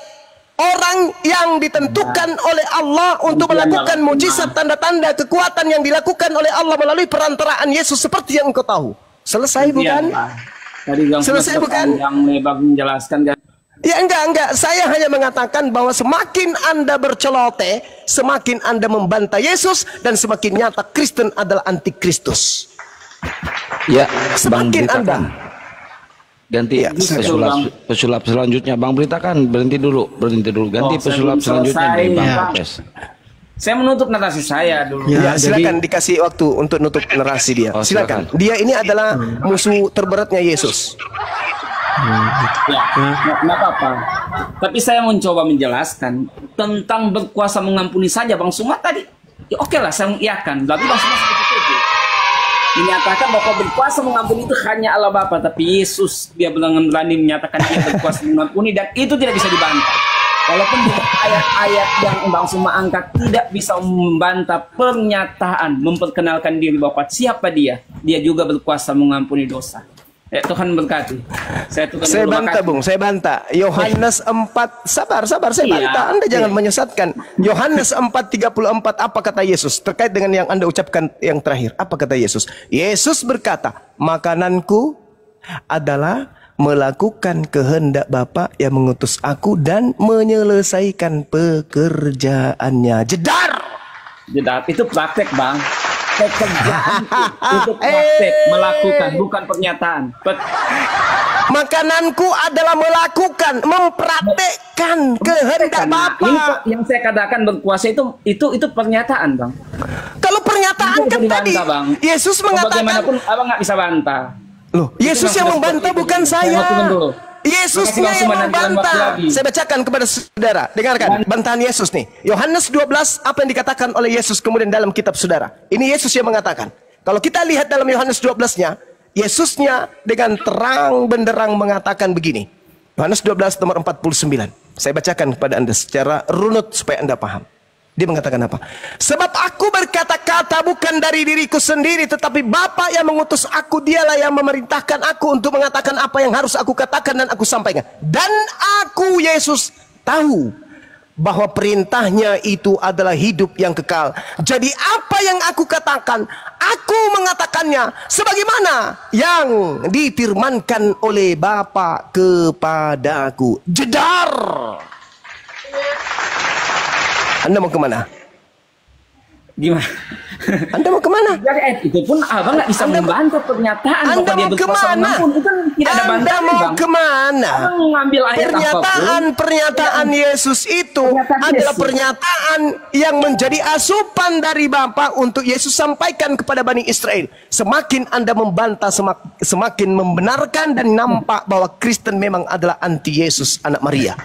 Orang yang ditentukan oleh Allah untuk melakukan mujizat, tanda-tanda, kekuatan yang dilakukan oleh Allah melalui perantaraan Yesus seperti yang engkau tahu. Selesai bukan? Selesai bukan? Yang lebar menjelaskan. Ya enggak. Saya hanya mengatakan bahwa semakin Anda berceloteh, semakin Anda membantah Yesus, dan semakin nyata Kristen adalah antikristus. Ya, semakin Anda ganti ya, pesulap selanjutnya Bang beritakan berhenti dulu ganti pesulap selanjutnya nih Bang Kapes. Saya menutup narasi saya dulu. Ya, silakan dikasih waktu untuk nutup narasi dia. Silakan. Dia ini adalah musuh terberatnya Yesus. Ya, nggak apa-apa. Tapi saya mencoba menjelaskan tentang berkuasa mengampuni saja Bang Suma tadi. Ya, oke lah, saya mengiyakan. Tapi Bang Suma seperti itu. Dinyatakan bahwa berkuasa mengampuni itu hanya Allah Bapa, tapi Yesus dia berani menyatakan dia berkuasa mengampuni, dan itu tidak bisa dibantah. Walaupun ayat-ayat yang Bang Suma angkat tidak bisa membantah pernyataan memperkenalkan diri bahwa siapa dia juga berkuasa mengampuni dosa. Tuhan berkati. Saya bantah, Bung. Saya bantah. Yohanes 4, sabar, saya bantah. Anda jangan menyesatkan. Yohanes 4:34, apa kata Yesus terkait dengan yang Anda ucapkan yang terakhir? Apa kata Yesus? Yesus berkata, makananku adalah melakukan kehendak Bapa yang mengutus aku dan menyelesaikan pekerjaannya. Jedar itu praktek, Bang. Pekerjaan itu praktek, melakukan, bukan pernyataan. Makananku adalah melakukan, mempraktekkan kehendak Bapa. Ini yang saya katakan berkuasa itu pernyataan, Bang. Kalau pernyataan kan tadi Bang. Yesus mengatakan, bagaimanapun Abang nggak bisa bantah. Loh, Yesus yang membantah bukan saya. Yesusnya yang membantah. Saya bacakan kepada saudara. Dengarkan bantahan Yesus nih. Yohanes 12, apa yang dikatakan oleh Yesus kemudian dalam kitab saudara. Ini Yesus yang mengatakan. Kalau kita lihat dalam Yohanes 12-nya, Yesusnya dengan terang benderang mengatakan begini. Yohanes 12 nomor 49. Saya bacakan kepada Anda secara runut supaya Anda paham. Dia mengatakan apa? Sebab aku berkata-kata bukan dari diriku sendiri, tetapi Bapa yang mengutus aku, dialah yang memerintahkan aku untuk mengatakan apa yang harus aku katakan dan aku sampaikan. Dan aku, Yesus, tahu bahwa perintahnya itu adalah hidup yang kekal. Jadi apa yang aku katakan, aku mengatakannya sebagaimana yang difirmankan oleh Bapa kepadaku. Jedar. Anda mau kemana? Gimana? Anda mau kemana? Jadi itu pun abang nggak bisa membantah pernyataan Anda bahwa dia mau berkuasa kemana? mengampuni. Itu kan tidak ada Anda bantahan, mau Bang. kemana? Abang mengambil ayat Pernyataan Yesus itu adalah pernyataan yang menjadi asupan dari Bapa untuk Yesus sampaikan kepada Bani Israel. Semakin Anda membantah, semakin membenarkan dan nampak bahwa Kristen memang adalah anti Yesus anak Maria.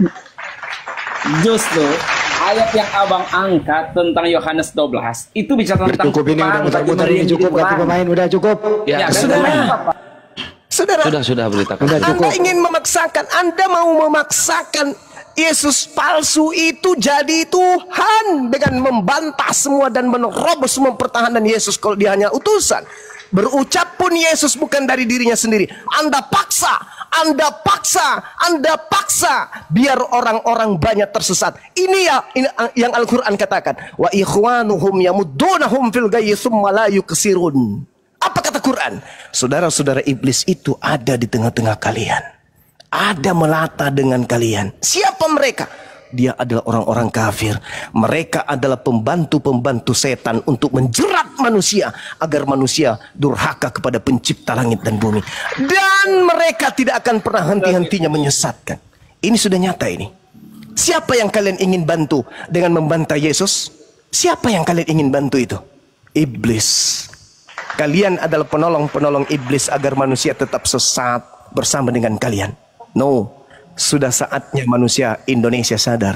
Justru ayat yang abang angkat tentang Yohanes 12 itu bicara tentang Cukup ini udah muter-muter ini cukup, ganti pemain udah cukup. Ya, Saudara, sudah beritakan. Anda ingin memaksakan, Anda mau memaksakan Yesus palsu itu jadi Tuhan dengan membantah semua dan menerobos mempertahankan Yesus kalau dia hanya utusan. Berucap pun Yesus bukan dari dirinya sendiri. Anda paksa biar orang-orang banyak tersesat. Ini yang Al-Quran katakan. Wa ikhwanuhum yamuddunahum fil ghayyi tsumma la yuksirun. Apa kata Quran? Saudara-saudara iblis itu ada di tengah-tengah kalian. Ada melata dengan kalian. Siapa mereka? Dia adalah orang-orang kafir. Mereka adalah pembantu-pembantu setan untuk menjerat manusia agar manusia durhaka kepada pencipta langit dan bumi. Dan mereka tidak akan pernah henti-hentinya menyesatkan. Ini sudah nyata ini. Siapa yang kalian ingin bantu dengan membantah Yesus? Siapa yang kalian ingin bantu itu? Iblis. Kalian adalah penolong-penolong iblis agar manusia tetap sesat bersama dengan kalian. No. Sudah saatnya manusia Indonesia sadar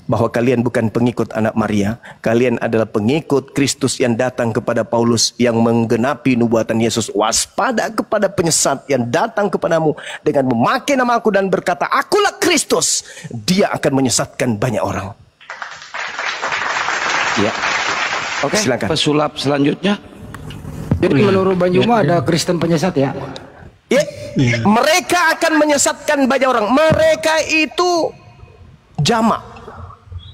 bahwa kalian bukan pengikut anak Maria. Kalian adalah pengikut Kristus yang datang kepada Paulus yang menggenapi nubuatan Yesus. Waspada kepada penyesat yang datang kepadamu dengan memakai namaku dan berkata, akulah Kristus. Dia akan menyesatkan banyak orang. Ya. Oke, silakan. Pesulap selanjutnya. Jadi menurut Bang Juma ada Kristen penyesat ya? Ya, mereka akan menyesatkan banyak orang. Mereka itu jamak.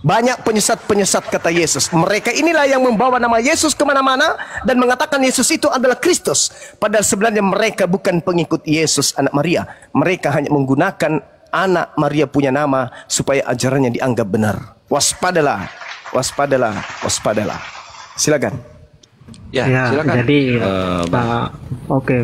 Banyak penyesat-penyesat kata Yesus. Mereka inilah yang membawa nama Yesus kemana-mana dan mengatakan Yesus itu adalah Kristus. Padahal sebenarnya mereka bukan pengikut Yesus anak Maria. Mereka hanya menggunakan anak Maria punya nama supaya ajarannya dianggap benar. Waspadalah, waspadalah, waspadalah. Silakan. Ya, silakan. Jadi oke.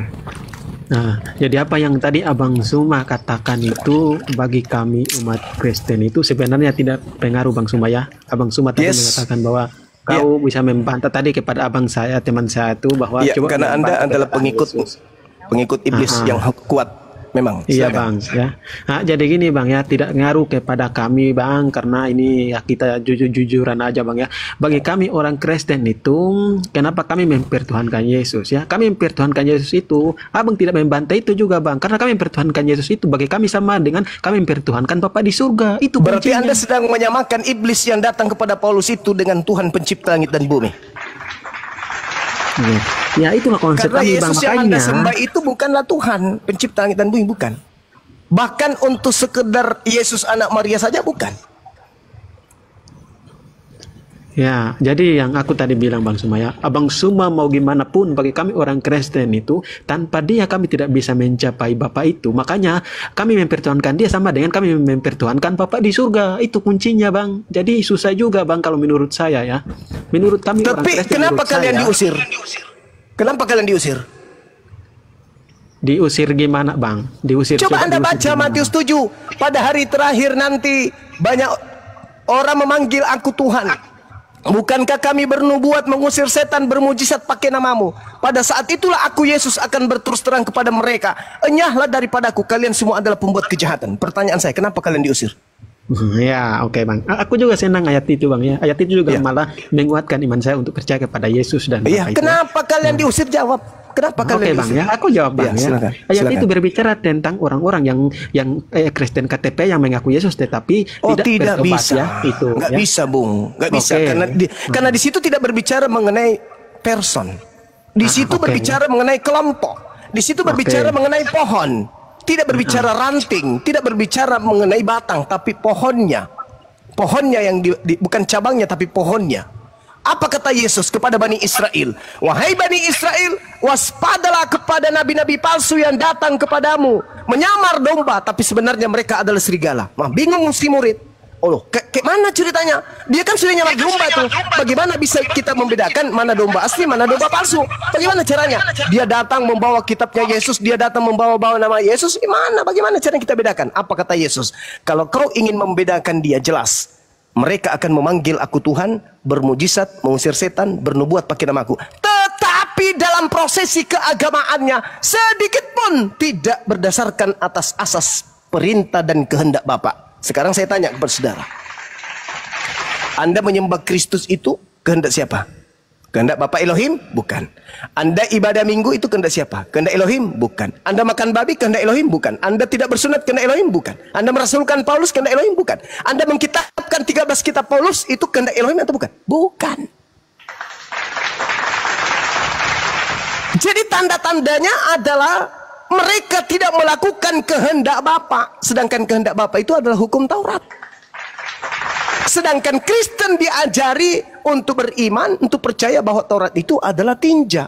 Nah, jadi apa yang tadi Abang Suma katakan itu bagi kami umat Kristen itu sebenarnya tidak pengaruh, Bang Suma ya. Abang Suma tadi mengatakan bahwa kau bisa membantah tadi kepada abang saya, teman saya itu bahwa coba karena Anda adalah pengikut iblis yang kuat. Memang. Iya Bang ya. Nah, jadi gini Bang ya, tidak ngaruh kepada kami Bang karena ini ya kita jujur-jujuran aja Bang ya. Bagi kami orang Kristen itu, kenapa kami mempertuhankan Yesus ya? Kami mempertuhankan Yesus itu, Abang tidak membantah itu juga Bang, karena kami mempertuhankan Yesus itu bagi kami sama dengan kami mempertuhankan Bapa di surga. Itu berarti kuncinya. Anda sedang menyamakan iblis yang datang kepada Paulus itu dengan Tuhan pencipta langit dan bumi. Ya itulah konsep karena kami Yesus Bang, yang makanya Anda sembah itu bukanlah Tuhan pencipta langit dan bumi, bukan. Bahkan untuk sekedar Yesus anak Maria saja bukan. Ya, jadi yang aku tadi bilang Bang Suma ya, Abang Suma mau gimana pun bagi kami orang Kristen itu, tanpa dia kami tidak bisa mencapai Bapa itu. Makanya kami mempertuhankan dia sama dengan kami mempertuhankan Bapa di surga. Itu kuncinya Bang. Jadi susah juga Bang kalau menurut saya ya. Menurut kami orang Kristen. Tapi kenapa kalian diusir? Kenapa kalian diusir? Diusir gimana Bang? Diusir. Coba Anda baca Matius 7. Pada hari terakhir nanti banyak orang memanggil aku Tuhan. Bukankah kami bernubuat mengusir setan bermujizat pakai namamu? Pada saat itulah aku Yesus akan berterus terang kepada mereka, enyahlah daripadaku, kalian semua adalah pembuat kejahatan. Pertanyaan saya, kenapa kalian diusir? Ya oke Bang, aku juga senang ayat itu Bang ya. Ayat itu juga malah menguatkan iman saya untuk percaya kepada Yesus dan kenapa kalian diusir? Jawab. Kenapa kalian Bang ya? Aku jawab Bang ya. Silakan, ayat silakan. itu berbicara tentang orang-orang yang Kristen KTP yang mengaku Yesus tetapi tidak bertobat bisa. Ya. Itu nggak ya. bisa Bung, nggak bisa karena di situ tidak berbicara mengenai person. Di situ berbicara mengenai kelompok. Di situ berbicara mengenai pohon. Tidak berbicara ranting, tidak berbicara mengenai batang, tapi pohonnya. Pohonnya yang bukan cabangnya tapi pohonnya. Apa kata Yesus kepada Bani Israel? Wahai Bani Israel, waspadalah kepada nabi-nabi palsu yang datang kepadamu, menyamar domba, tapi sebenarnya mereka adalah serigala. Bingung si murid. Oh, kayak mana ceritanya? Dia kan sudah nyamar domba tuh. Bagaimana bisa kita membedakan mana domba asli, mana domba palsu? Bagaimana caranya? Dia datang membawa kitabnya Yesus, dia datang membawa nama Yesus. Gimana? Bagaimana caranya kita bedakan? Apa kata Yesus? Kalau kau ingin membedakan dia, jelas. Mereka akan memanggil aku Tuhan, bermujizat, mengusir setan, bernubuat pakai namaku. Tetapi dalam prosesi keagamaannya sedikit pun tidak berdasarkan atas asas perintah dan kehendak Bapa. Sekarang saya tanya kepada saudara, Anda menyembah Kristus itu kehendak siapa? Kehendak Bapa Elohim? Bukan. Anda ibadah minggu itu kehendak siapa? Kehendak Elohim? Bukan. Anda makan babi kehendak Elohim? Bukan. Anda tidak bersunat kehendak Elohim? Bukan. Anda merasulkan Paulus kehendak Elohim? Bukan. Anda mengkitabkan 13 kitab Paulus itu kehendak Elohim atau bukan? Bukan. Jadi tanda-tandanya adalah mereka tidak melakukan kehendak Bapa, sedangkan kehendak Bapa itu adalah hukum Taurat. Sedangkan Kristen diajari untuk beriman, untuk percaya bahwa Taurat itu adalah tinja.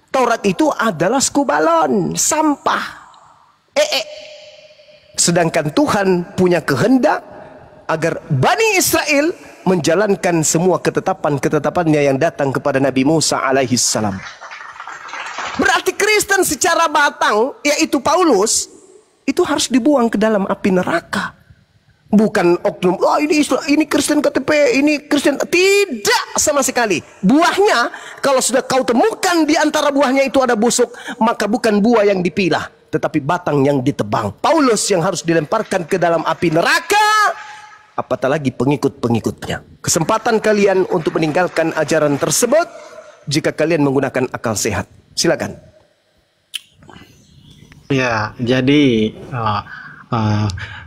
Taurat itu adalah skubalon, sampah. Sedangkan Tuhan punya kehendak agar Bani Israel menjalankan semua ketetapan-ketetapannya yang datang kepada Nabi Musa alaihissalam. Berarti Kristen secara batang, yaitu Paulus, itu harus dibuang ke dalam api neraka. Bukan oknum, oh ini Kristen KTP, ini Kristen. Tidak sama sekali. Buahnya, kalau sudah kau temukan di antara buahnya itu ada busuk, maka bukan buah yang dipilah, tetapi batang yang ditebang. Paulus yang harus dilemparkan ke dalam api neraka, apatah lagi pengikut-pengikutnya. Kesempatan kalian untuk meninggalkan ajaran tersebut jika kalian menggunakan akal sehat. Silakan. Ya, jadi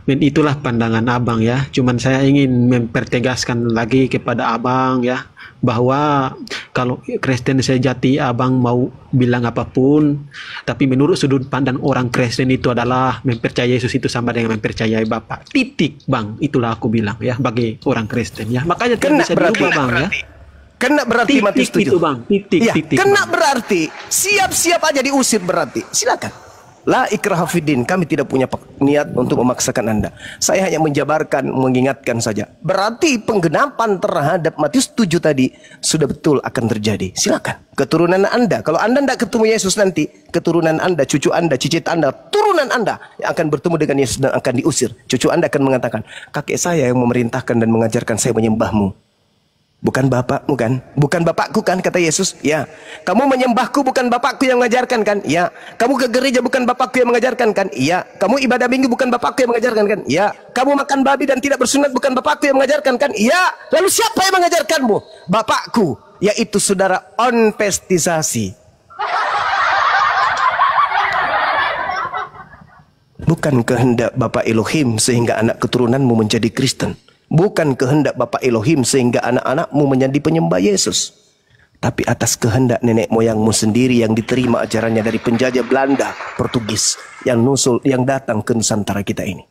itulah pandangan abang ya. Cuman saya ingin mempertegaskan lagi kepada abang ya, bahwa kalau Kristen sejati abang mau bilang apapun, tapi menurut sudut pandang orang Kristen itu adalah mempercayai Yesus itu sama dengan mempercayai Bapa. Titik, bang. Itulah aku bilang ya, bagi orang Kristen ya. Makanya tidak bisa berubah, bang ya. Kena berarti Matius 7. Itu bang, titik. Kena berarti siap-siap aja diusir berarti. Silakan. La ikraha fiddin, kami tidak punya niat untuk memaksakan Anda. Saya hanya menjabarkan, mengingatkan saja. Berarti penggenapan terhadap Matius 7 tadi sudah betul akan terjadi. Silakan. Keturunan Anda, kalau Anda tidak ketemu Yesus nanti, keturunan Anda, cucu Anda, cicit Anda, turunan Anda yang akan bertemu dengan Yesus dan akan diusir. Cucu Anda akan mengatakan, kakek saya yang memerintahkan dan mengajarkan saya menyembahmu. Bukan bapakmu kan? Bukan bapakku kan, kata Yesus? Ya. Kamu menyembahku bukan bapakku yang mengajarkan kan? Ya. Kamu ke gereja bukan bapakku yang mengajarkan kan? Ya. Kamu ibadah minggu bukan bapakku yang mengajarkan kan? Ya. Kamu makan babi dan tidak bersunat bukan bapakku yang mengajarkan kan? Ya. Lalu siapa yang mengajarkanmu? Bapakku, yaitu saudara onpestisasi. Bukan kehendak Bapa Elohim sehingga anak keturunanmu menjadi Kristen. Bukan kehendak Bapa Elohim sehingga anak-anakmu menjadi penyembah Yesus. Tapi atas kehendak nenek moyangmu sendiri yang diterima ajarannya dari penjajah Belanda, Portugis, yang datang ke Nusantara kita ini.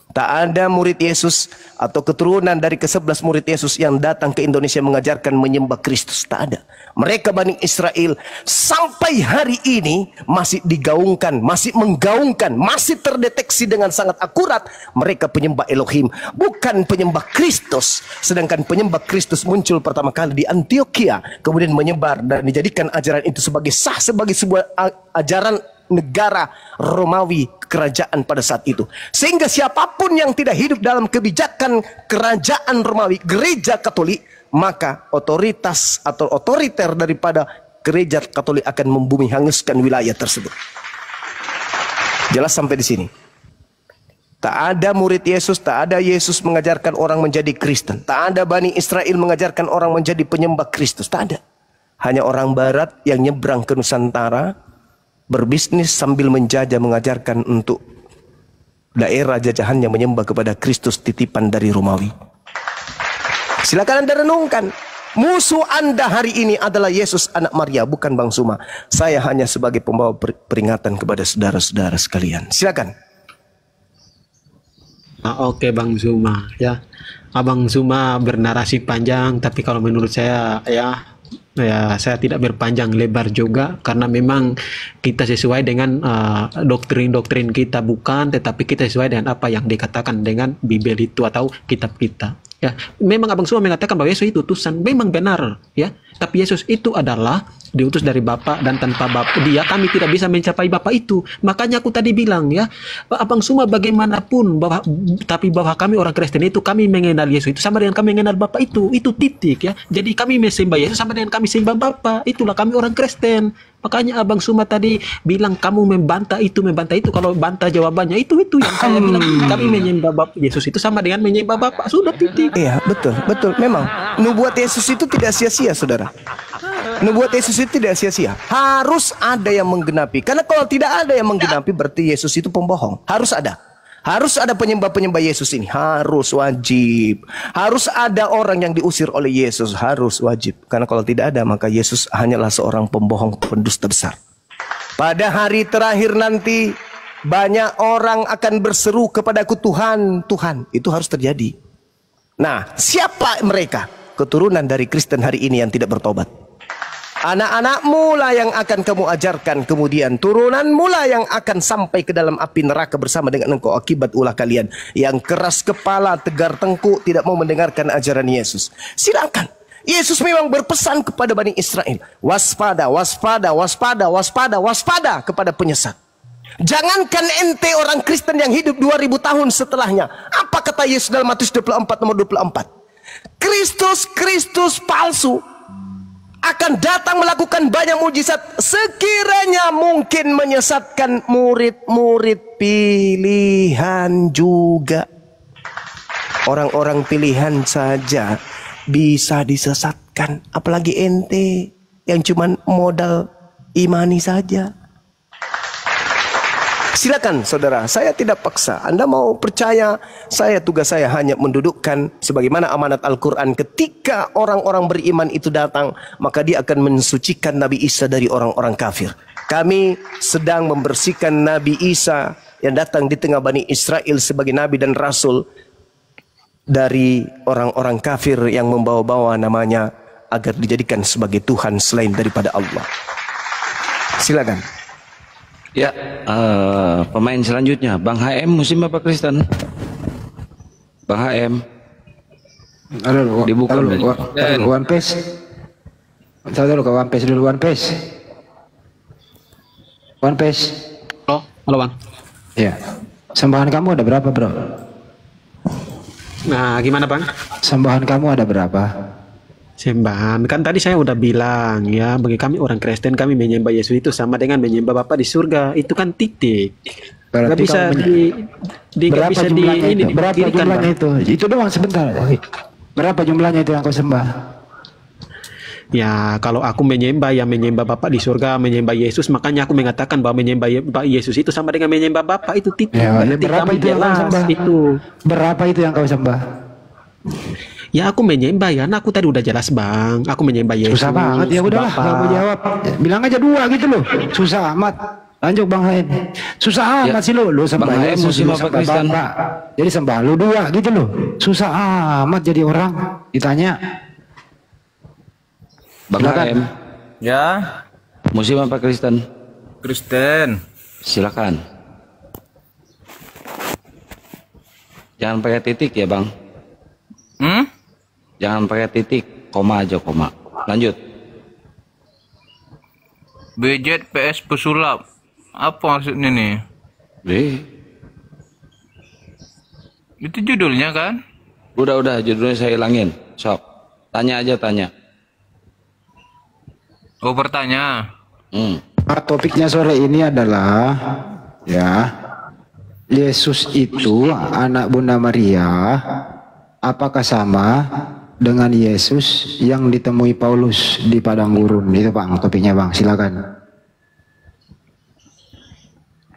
Tak ada murid Yesus atau keturunan dari ke-11 murid Yesus yang datang ke Indonesia mengajarkan menyembah Kristus. Tak ada. Mereka Bani Israel sampai hari ini masih digaungkan, masih menggaungkan, masih terdeteksi dengan sangat akurat. Mereka penyembah Elohim, bukan penyembah Kristus. Sedangkan penyembah Kristus muncul pertama kali di Antioquia, kemudian menyebar dan dijadikan ajaran itu sebagai sah, sebagai sebuah ajaran negara Romawi, kerajaan pada saat itu. Sehingga siapapun yang tidak hidup dalam kebijakan kerajaan Romawi, gereja Katolik, maka otoritas atau otoriter daripada gereja Katolik akan membumi hanguskan wilayah tersebut. Jelas sampai di sini? Tak ada murid Yesus, tak ada Yesus mengajarkan orang menjadi Kristen. Tak ada Bani Israel mengajarkan orang menjadi penyembah Kristus. Tak ada. Hanya orang Barat yang nyebrang ke Nusantara, berbisnis sambil menjajah, mengajarkan untuk daerah jajahannya menyembah kepada Kristus titipan dari Romawi. Silakan Anda renungkan. Musuh Anda hari ini adalah Yesus anak Maria, bukan Bang Suma. Saya hanya sebagai pembawa peringatan kepada saudara-saudara sekalian. Silakan. Oke Bang Zuma ya. Abang Zuma bernarasi panjang, tapi kalau menurut saya ya saya tidak berpanjang lebar juga, karena memang kita sesuai dengan doktrin-doktrin kita bukan, tetapi kita sesuai dengan apa yang dikatakan dengan Bible itu atau kitab kita. Ya, memang Abang Zuma mengatakan bahwa Yesus itu utusan, memang benar ya. Tapi Yesus itu adalah diutus dari Bapa, dan tanpa Bapa dia kami tidak bisa mencapai Bapa itu. Makanya aku tadi bilang ya, Abang Zuma bagaimanapun tapi bahwa kami orang Kristen itu kami mengenal Yesus itu sama dengan kami mengenal Bapa itu titik ya. Jadi kami sembah Yesus sama dengan kami sembah Bapa. Itulah kami orang Kristen. Makanya Abang Zuma tadi bilang kamu membantah itu, kalau bantah jawabannya itu yang saya bilang, kami menyembah Bapa Yesus itu sama dengan menyembah Bapa. Sudah titik. Iya, betul. Memang nubuat Yesus itu tidak sia-sia, saudara. Nubuat Yesus itu tidak sia-sia. Harus ada yang menggenapi. Karena kalau tidak ada yang menggenapi, berarti Yesus itu pembohong. Harus ada. Harus ada penyembah-penyembah Yesus ini. Harus, wajib. Harus ada orang yang diusir oleh Yesus. Harus, wajib. Karena kalau tidak ada, maka Yesus hanyalah seorang pembohong, pendusta besar. Pada hari terakhir nanti, banyak orang akan berseru kepadaku, Tuhan, Tuhan. Itu harus terjadi. Nah, siapa mereka? Keturunan dari Kristen hari ini yang tidak bertobat. Anak-anakmu lah yang akan kamu ajarkan, kemudian turunanmu lah yang akan sampai ke dalam api neraka bersama dengan engkau akibat ulah kalian yang keras kepala, tegar tengkuk, tidak mau mendengarkan ajaran Yesus. Silakan. Yesus memang berpesan kepada Bani Israel, waspada, waspada, waspada, waspada, waspada kepada penyesat. Jangankan ente orang Kristen yang hidup 2000 tahun setelahnya. Apa kata Yesus dalam Matius 24 nomor 24? Kristus palsu akan datang melakukan banyak mujizat, sekiranya mungkin menyesatkan murid-murid pilihan juga. Orang-orang pilihan saja bisa disesatkan, apalagi ente yang cuman modal imani saja. Silakan saudara, saya tidak paksa. Anda mau percaya, tugas saya hanya mendudukkan sebagaimana amanat Al-Quran. Ketika orang-orang beriman itu datang, maka dia akan mensucikan Nabi Isa dari orang-orang kafir. Kami sedang membersihkan Nabi Isa yang datang di tengah Bani Israel sebagai Nabi dan Rasul dari orang-orang kafir yang membawa-bawa namanya agar dijadikan sebagai Tuhan selain daripada Allah. Silakan. Ya, pemain selanjutnya Bang HM, Muslim apa Kristen? Bang HM. Halo, dibuka One Piece. Saya dulu ke One Piece dulu, One Piece. One Piece. Halo Bang. Ya. Sembahan kamu ada berapa, Bro? Nah, gimana Bang? Sembahan kamu ada berapa? Sembahan, kan tadi saya udah bilang ya, bagi kami orang Kristen kami menyembah Yesus itu sama dengan menyembah Bapa di surga. Itu kan titik. Berarti gak bisa berapa bisa jumlahnya ini itu? Berapa jumlahnya itu? Itu doang sebentar. Berapa jumlahnya itu yang kau sembah? Ya, kalau aku menyembah ya menyembah Bapa di surga, menyembah Yesus, makanya aku mengatakan bahwa menyembah Yesus itu sama dengan menyembah Bapa, itu titik. Ya, berapa itu yang kau sembah? Berapa itu yang kau sembah? Ya aku menyembah ya, nah aku tadi udah jelas Bang, aku menyembah Yesus. Susah banget ya, udahlah nggak mau jawab. Bilang aja 2 gitu loh, susah amat. Lanjut Bang Hain, susah amat sih lo sembah Yesus, lo sembah Bapa. Jadi sembah lo 2 gitu loh, susah amat jadi orang. Ditanya. Bang HM. Ya. Muslim apa Kristen? Kristen. Silakan. Jangan pakai titik ya Bang. Jangan pakai titik, koma aja koma. Lanjut. BZ PS pesulap. Apa maksudnya nih? Itu judulnya kan? Udah judulnya saya hilangin. Sok. Tanya aja tanya. Oh bertanya. Topiknya sore ini adalah ya, Yesus itu anak Bunda Maria. Apakah sama dengan Yesus yang ditemui Paulus di padang gurun? Itu Bang topiknya Bang, silakan.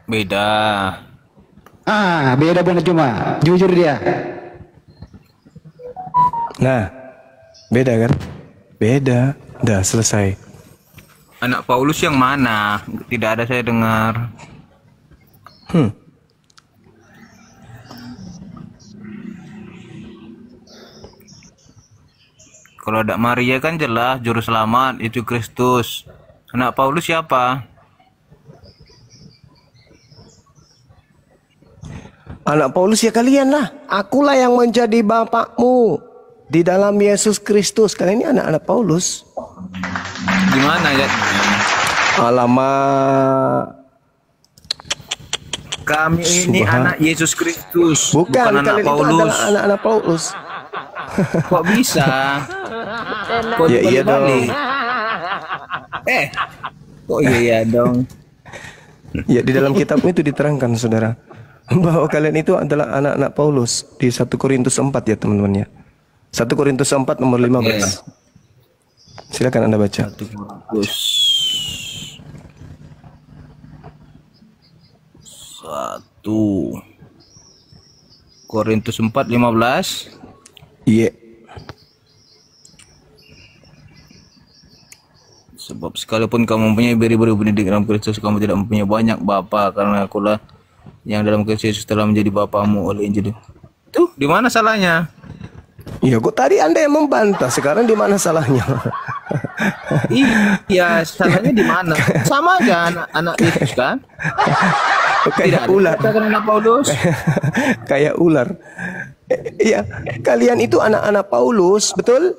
Beda. Beda benar cuma jujur dia. Nah, beda kan? Beda. Udah selesai. Anak Paulus yang mana? Tidak ada saya dengar. Kalau ada Maria kan jelas juru selamat itu Kristus. Anak Paulus siapa? Anak Paulus ya kalian lah. Akulah yang menjadi bapakmu di dalam Yesus Kristus. Kalian ini anak-anak Paulus. Gimana ya? Alamak. Kami ini anak Yesus Kristus, Bukan anak kalian itu Paulus. adalah anak-anak Paulus. Kok bisa? Kok Ya iya dong. dibalik? Kok iya dong? Ya di dalam kitab itu diterangkan saudara bahwa kalian itu adalah anak-anak Paulus di 1 Korintus 4 ya teman-teman ya. 1 Korintus 4 nomor 15. Silakan Anda baca. 1 Korintus 4:15. Iya. Sebab sekalipun kamu mempunyai beribu-ribu pendidik dalam Kristus, kamu tidak mempunyai banyak bapa, karena akulah yang dalam Kristus Yesus telah menjadi bapamu oleh Injil. Tuh, di mana salahnya? Iya, kok tadi Anda yang membantah, sekarang di mana salahnya? Iya, salahnya di mana? Sama aja anak Yesus kan? Kayak ular. Katakan anak Paulus. Kayak ular. Iya, kalian itu anak-anak Paulus, betul?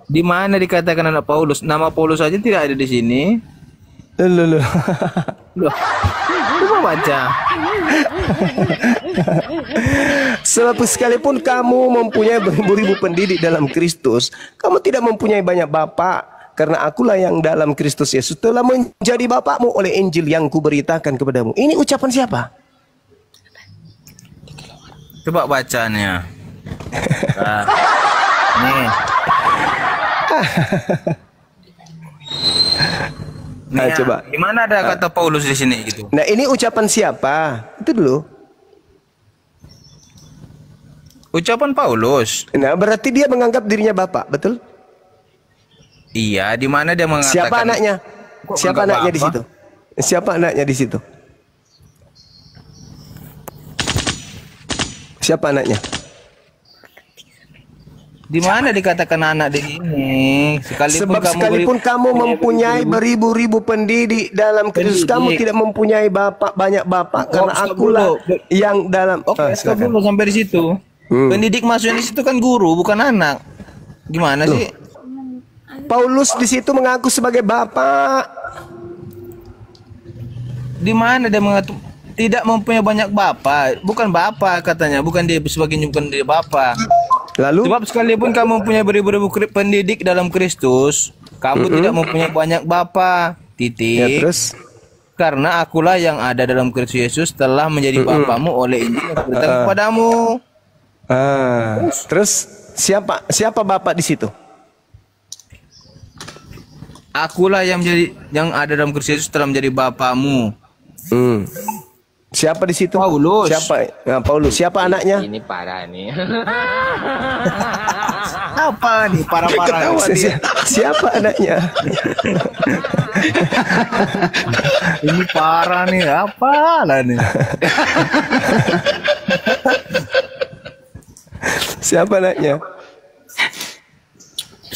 Di mana dikatakan anak Paulus? Nama Paulus saja tidak ada di sini. Loh. Loh, coba baca. Sebab sekalipun kamu mempunyai beribu-ribu pendidik dalam Kristus, kamu tidak mempunyai banyak bapak, karena akulah yang dalam Kristus Yesus telah menjadi bapakmu oleh Injil yang kuberitakan kepadamu. Ini ucapan siapa? Coba bacanya. Nah, nih. Nah, coba. Di mana ada kata Paulus di sini gitu? Nah, ini ucapan siapa? Itu dulu. Ucapan Paulus. Nah, berarti dia menganggap dirinya bapak, betul? Iya, di mana dia mengatakan? Siapa anaknya? Kok Siapa enggak anaknya di apa-apa? situ? Siapa anaknya di situ? Siapa anaknya? Di mana dikatakan anak di sini? Sebab sekalipun kamu mempunyai beribu-ribu pendidik dalam Kristus, kamu tidak mempunyai bapak, banyak bapak, karena akulah yang dalam. Oke, stop dulu sampai di situ. Pendidik maksudnya di situ kan guru, bukan anak. Gimana sih? Paulus di situ mengaku sebagai bapak. Di mana dia mengatur tidak mempunyai banyak bapak? Bukan bapak katanya, bukan dia sebagai bukan dia bapak. Lalu? Sebab sekalipun kamu mempunyai beribu-ribu pendidik dalam Kristus, kamu tidak mempunyai banyak bapa. Titik. Ya, terus? Karena akulah yang ada dalam Kristus Yesus telah menjadi bapamu oleh Injil yang kuberitakan kepadamu. Terus siapa bapak di situ? Akulah yang ada dalam Kristus Yesus telah menjadi bapamu. Siapa di situ? Paulus. Siapa? Nah, Paulus. Siapa anaknya? Ini parah nih. Apa nih parah-parah? Siapa anaknya? Ini parah nih, apa lah nih? Siapa anaknya?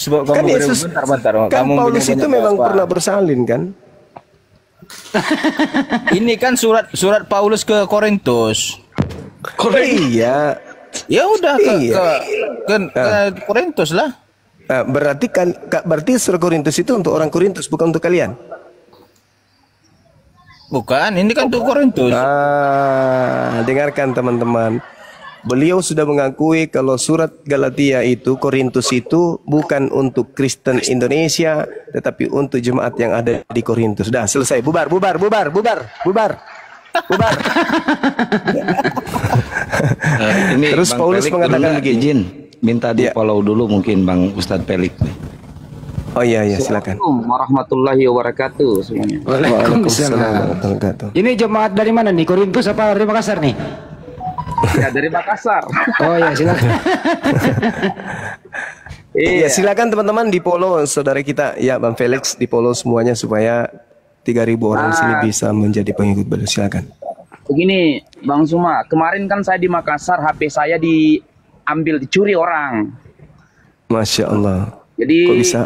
Sebab Kan kamu Yesus, bentar. kan Kamu Paulus punya itu banyak memang bapa. pernah bersalin kan? Ini kan surat Paulus ke Korintus. Iya. Ya udah Iya. ke Korintus lah. Nah, berarti surat Korintus itu untuk orang Korintus, bukan untuk kalian. Bukan, ini kan untuk Korintus. Dengarkan teman-teman. Beliau sudah mengakui kalau surat Galatia itu, Korintus itu bukan untuk Kristen Indonesia, tetapi untuk jemaat yang ada di Korintus. Dah selesai, bubar. Ini Terus Bang Paulus Felix mengatakan dulu begini. izin minta di Ya. follow dulu mungkin Bang Ustadz Felix. Oh iya, silakan. Assalamualaikum warahmatullahi wabarakatuh semuanya. Waalaikumsalam warahmatullahi wabarakatuh. Ini jemaat dari mana nih? Korintus apa dari Makassar nih? Ya dari Makassar. Oh ya silakan. Iya, silakan teman-teman di follow saudara kita ya Bang Felix, di follow semuanya supaya 3.000 orang sini bisa menjadi pengikut beliau. Silakan. Begini, Bang Suma, kemarin kan saya di Makassar, HP saya diambil, dicuri orang. Masya Allah. Jadi Kok bisa?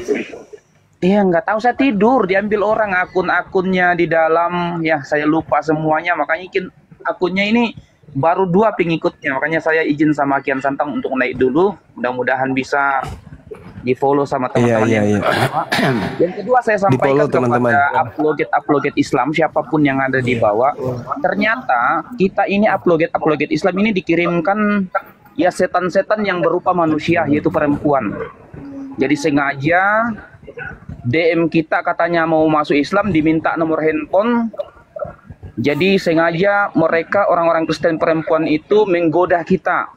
iya nggak tahu, saya tidur diambil orang akun-akunnya di dalam, ya saya lupa semuanya, makanya akunnya ini baru 2 pengikutnya, makanya saya izin sama Kian Santang untuk naik dulu, mudah-mudahan bisa di follow sama teman-teman Iya, yang iya. Yang kedua saya Di-follow, sampaikan teman-teman. kepada upload Islam siapapun yang ada di bawah, ternyata kita ini upload Islam ini dikirimkan ya setan-setan yang berupa manusia, yaitu perempuan. Jadi sengaja DM kita katanya mau masuk Islam, diminta nomor handphone. Jadi sengaja mereka orang-orang Kristen perempuan itu menggoda kita.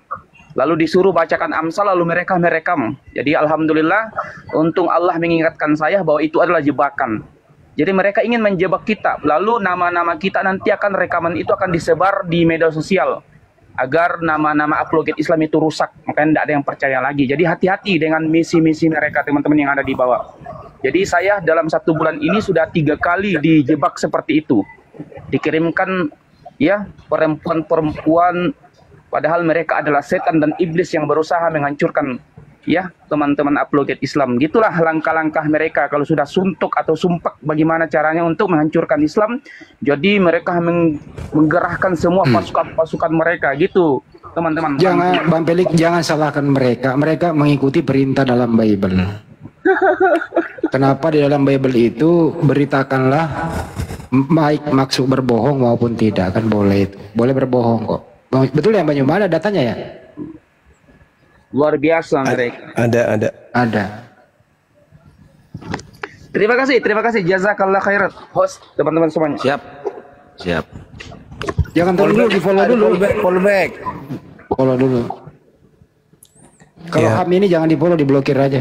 Lalu disuruh bacakan Amsal, lalu mereka merekam. Jadi alhamdulillah, untung Allah mengingatkan saya bahwa itu adalah jebakan. Jadi mereka ingin menjebak kita. Lalu nama-nama kita nanti akan rekaman itu akan disebar di media sosial agar nama-nama upload Islam itu rusak. Makanya tidak ada yang percaya lagi. Jadi hati-hati dengan misi-misi mereka, teman-teman yang ada di bawah. Jadi saya dalam 1 bulan ini sudah 3 kali dijebak seperti itu. Dikirimkan ya perempuan-perempuan, padahal mereka adalah setan dan iblis yang berusaha menghancurkan ya teman-teman upload Islam. Gitulah langkah-langkah mereka kalau sudah suntuk atau sumpak, bagaimana caranya untuk menghancurkan Islam. Jadi mereka menggerahkan semua pasukan-pasukan mereka gitu, teman-teman. Jangan Bang Pelik, jangan salahkan mereka. Mereka mengikuti perintah dalam Bible. Kenapa di dalam Bible itu beritakanlah baik maksud berbohong maupun tidak, kan boleh itu. Boleh berbohong kok. Betul ya Banyu, mana datanya ya? Luar biasa mereka. Ada. Terima kasih jazakallah khairat host, teman-teman semuanya. Siap. Jangan dulu, di follow dulu. Follow back. Follow dulu. Kalau Ya. HAM ini jangan di follow, diblokir aja.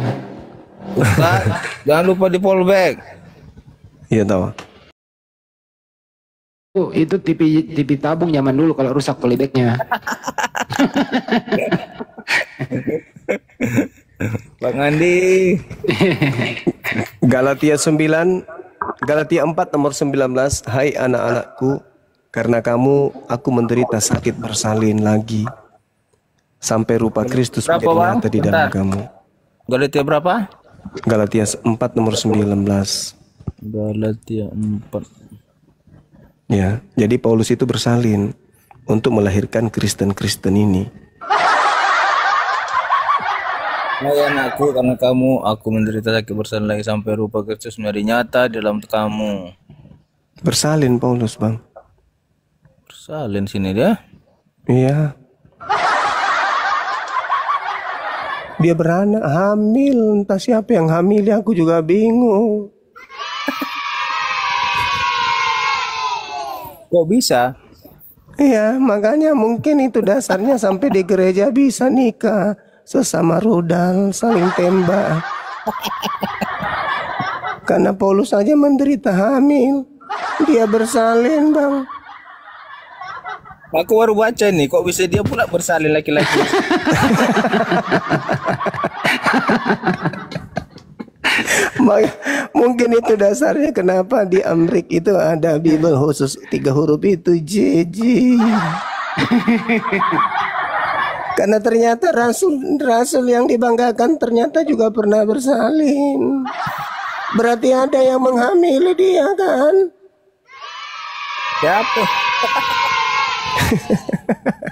Ustaz, jangan lupa di follow back. Iya tahu. Itu TV tabung zaman dulu kalau rusak playbacknya. Bang Andi. Galatia 4 nomor 19. Hai anak-anakku, karena kamu aku menderita sakit bersalin lagi sampai rupa Kristus Berapa, menjadi Bang? nyata di dalam Bentar. kamu. Galatia berapa? Galatia 4 nomor 19. Galatia 4. Ya, jadi Paulus itu bersalin untuk melahirkan Kristen-Kristen ini. Hai anakku, karena kamu aku menderita sakit bersalin lagi sampai rupa Kristus menjadi nyata dalam kamu. Bersalin Paulus, Bang. Bersalin sini dia. Iya. Dia beranak hamil, entah siapa yang hamil, aku juga bingung. Kok bisa? Iya, makanya mungkin itu dasarnya sampai di gereja bisa nikah sesama rudal, saling tembak. Karena Paulus saja menderita hamil, dia bersalin, Bang. Aku baru baca nih, kok bisa dia pula bersalin laki-laki? Mungkin itu dasarnya kenapa di Amrik itu ada Bible khusus 3 huruf itu JJ. Karena ternyata rasul yang dibanggakan ternyata juga pernah bersalin. Berarti ada yang menghamili dia kan? Siapa?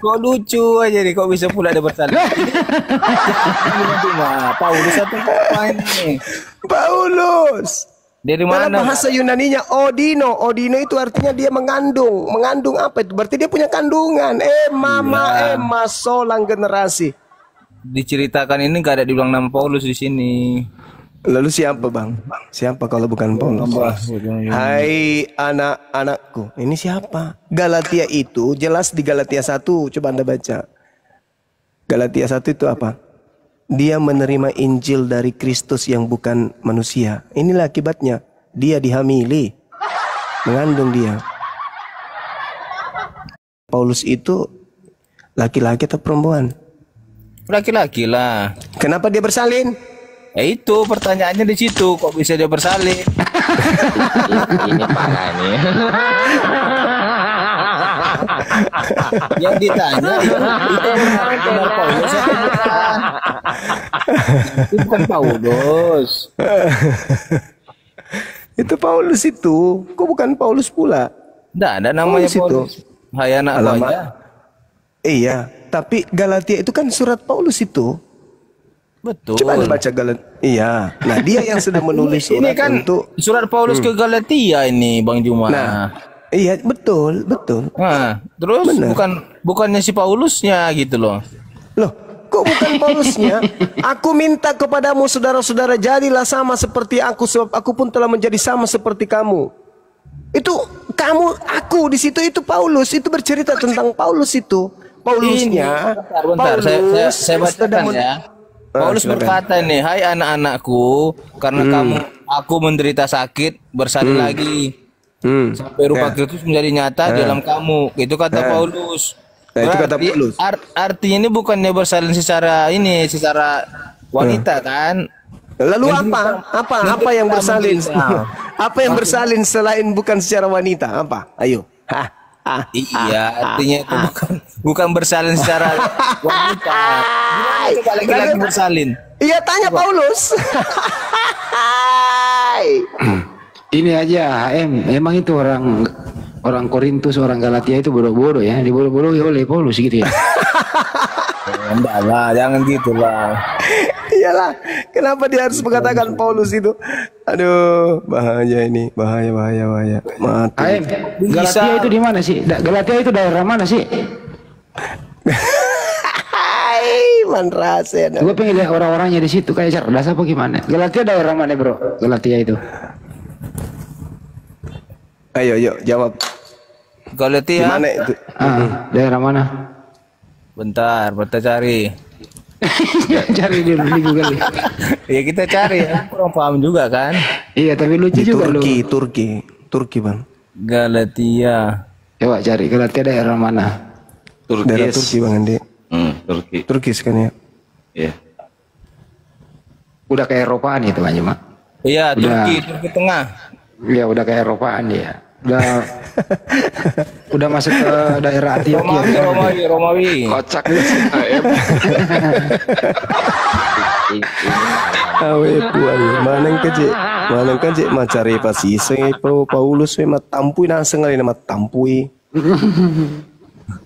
Kok lucu aja nih, kok bisa pula ada bersalin? Cuma Paulus atau apa ini? Paulus. Dari Dalam mana? bahasa Yunaninya Odino. Odino itu artinya dia mengandung. Mengandung apa itu? Berarti dia punya kandungan. Mama solang generasi. Diceritakan ini gak ada diulang nama Paulus di sini. Lalu siapa, Bang? Siapa kalau bukan Paulus? Hai anak-anakku. Ini siapa? Galatia itu jelas di Galatia 1. Coba Anda baca. Galatia 1 itu apa? Dia menerima Injil dari Kristus yang bukan manusia. Inilah akibatnya. Dia dihamili. Mengandung dia. Paulus itu laki-laki atau perempuan? Laki-laki lah. Kenapa dia bersalin? Itu pertanyaannya di situ, kok bisa dia bersalin? Ini parah nih. Yang ditanya itu benar Paulus atau bukan? Itu bukan Paulus. Itu Paulus itu. Kok bukan Paulus pula? Nggak ada namanya Paulus itu. Paulus. Hai anak Alamak. aja. Iya, tapi Galatia itu kan surat Paulus itu. Betul. Coba Anda baca Galatia. Iya. Nah, dia yang sudah menulis Ini surat kan untuk surat Paulus ke Galatia ini, Bang Juma. Nah, iya, betul. Nah, terus Benar. bukannya si Paulusnya gitu loh. Loh, kok bukan Paulusnya? Aku minta kepadamu saudara-saudara, jadilah sama seperti aku, sebab aku pun telah menjadi sama seperti kamu. Itu kamu, aku di situ itu Paulus, itu bercerita tentang Paulus itu. Paulusnya. Bentar, saya bacakan sedang ya. Paulus silakan. berkata nih, hai anak-anakku, karena aku menderita sakit, bersalin lagi. Sampai rupa Kristus menjadi nyata dalam kamu. Itu kata Paulus. Nah, itu kata Berarti Paulus. Artinya ini bukannya bersalin secara wanita kan? Lalu apa yang bersalin? Apa yang bersalin selain bukan secara wanita? Apa? Ayo. Iya, artinya itu bukan bersalin secara wanita. Gimana coba laki-laki bersalin? Iya, tanya Paulus. Ini aja emang itu orang Korintus, orang Galatia itu bodoh-bodoh ya, dibodoh-bodohi oleh Paulus gitu ya. Enggak lah, jangan gitulah. Iyalah, kenapa dia harus mengatakan Paulus itu? Aduh, bahaya ini, bahaya. Mati. Galatia itu di mana sih? Galatia itu daerah mana sih? Hai, manrase. Gue pengen lihat orang-orangnya di situ kayak cerdas apa gimana? Galatia daerah mana bro? Galatia itu? Ayo, jawab. Galatia. Gimana itu? Daerah mana? Bentar cari. Cari dulu di Google. Ya kita cari, kurang paham juga kan. Iya, tapi lucu Di juga lu. Turki bang. Galatia. Coba cari Galatia daerah mana? Daerah Turki bang Andi. Turki. Turki kan ya. Iya. Udah ke Eropaan itu kan cuma. Iya, Udah. Turki Tengah. Iya, udah ke Eropaan dia. Udah masuk ke daerah Antioquia. Romawi. Kocak. Awe puan, manang keje macari pasi sengai Paulus we matampui naseng kali nama tampui.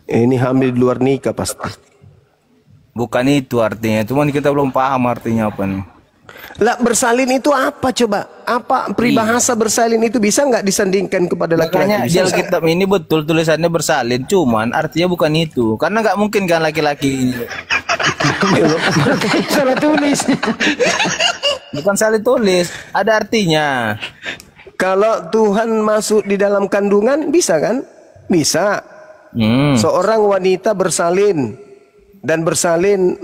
Ini hamil di luar nikah pasti. Bukan itu artinya, cuman kita belum paham artinya apa nih. Lah bersalin itu apa coba? Apa peribahasa bersalin itu bisa nggak disandingkan kepada Makanya laki-laki? di Alkitab ini betul tulisannya bersalin, cuman artinya bukan itu. Karena nggak mungkin kan laki-laki ini. Salah tulis. Bukan salah tulis, ada artinya. Kalau Tuhan masuk di dalam kandungan bisa kan? Bisa. Seorang wanita bersalin dan bersalin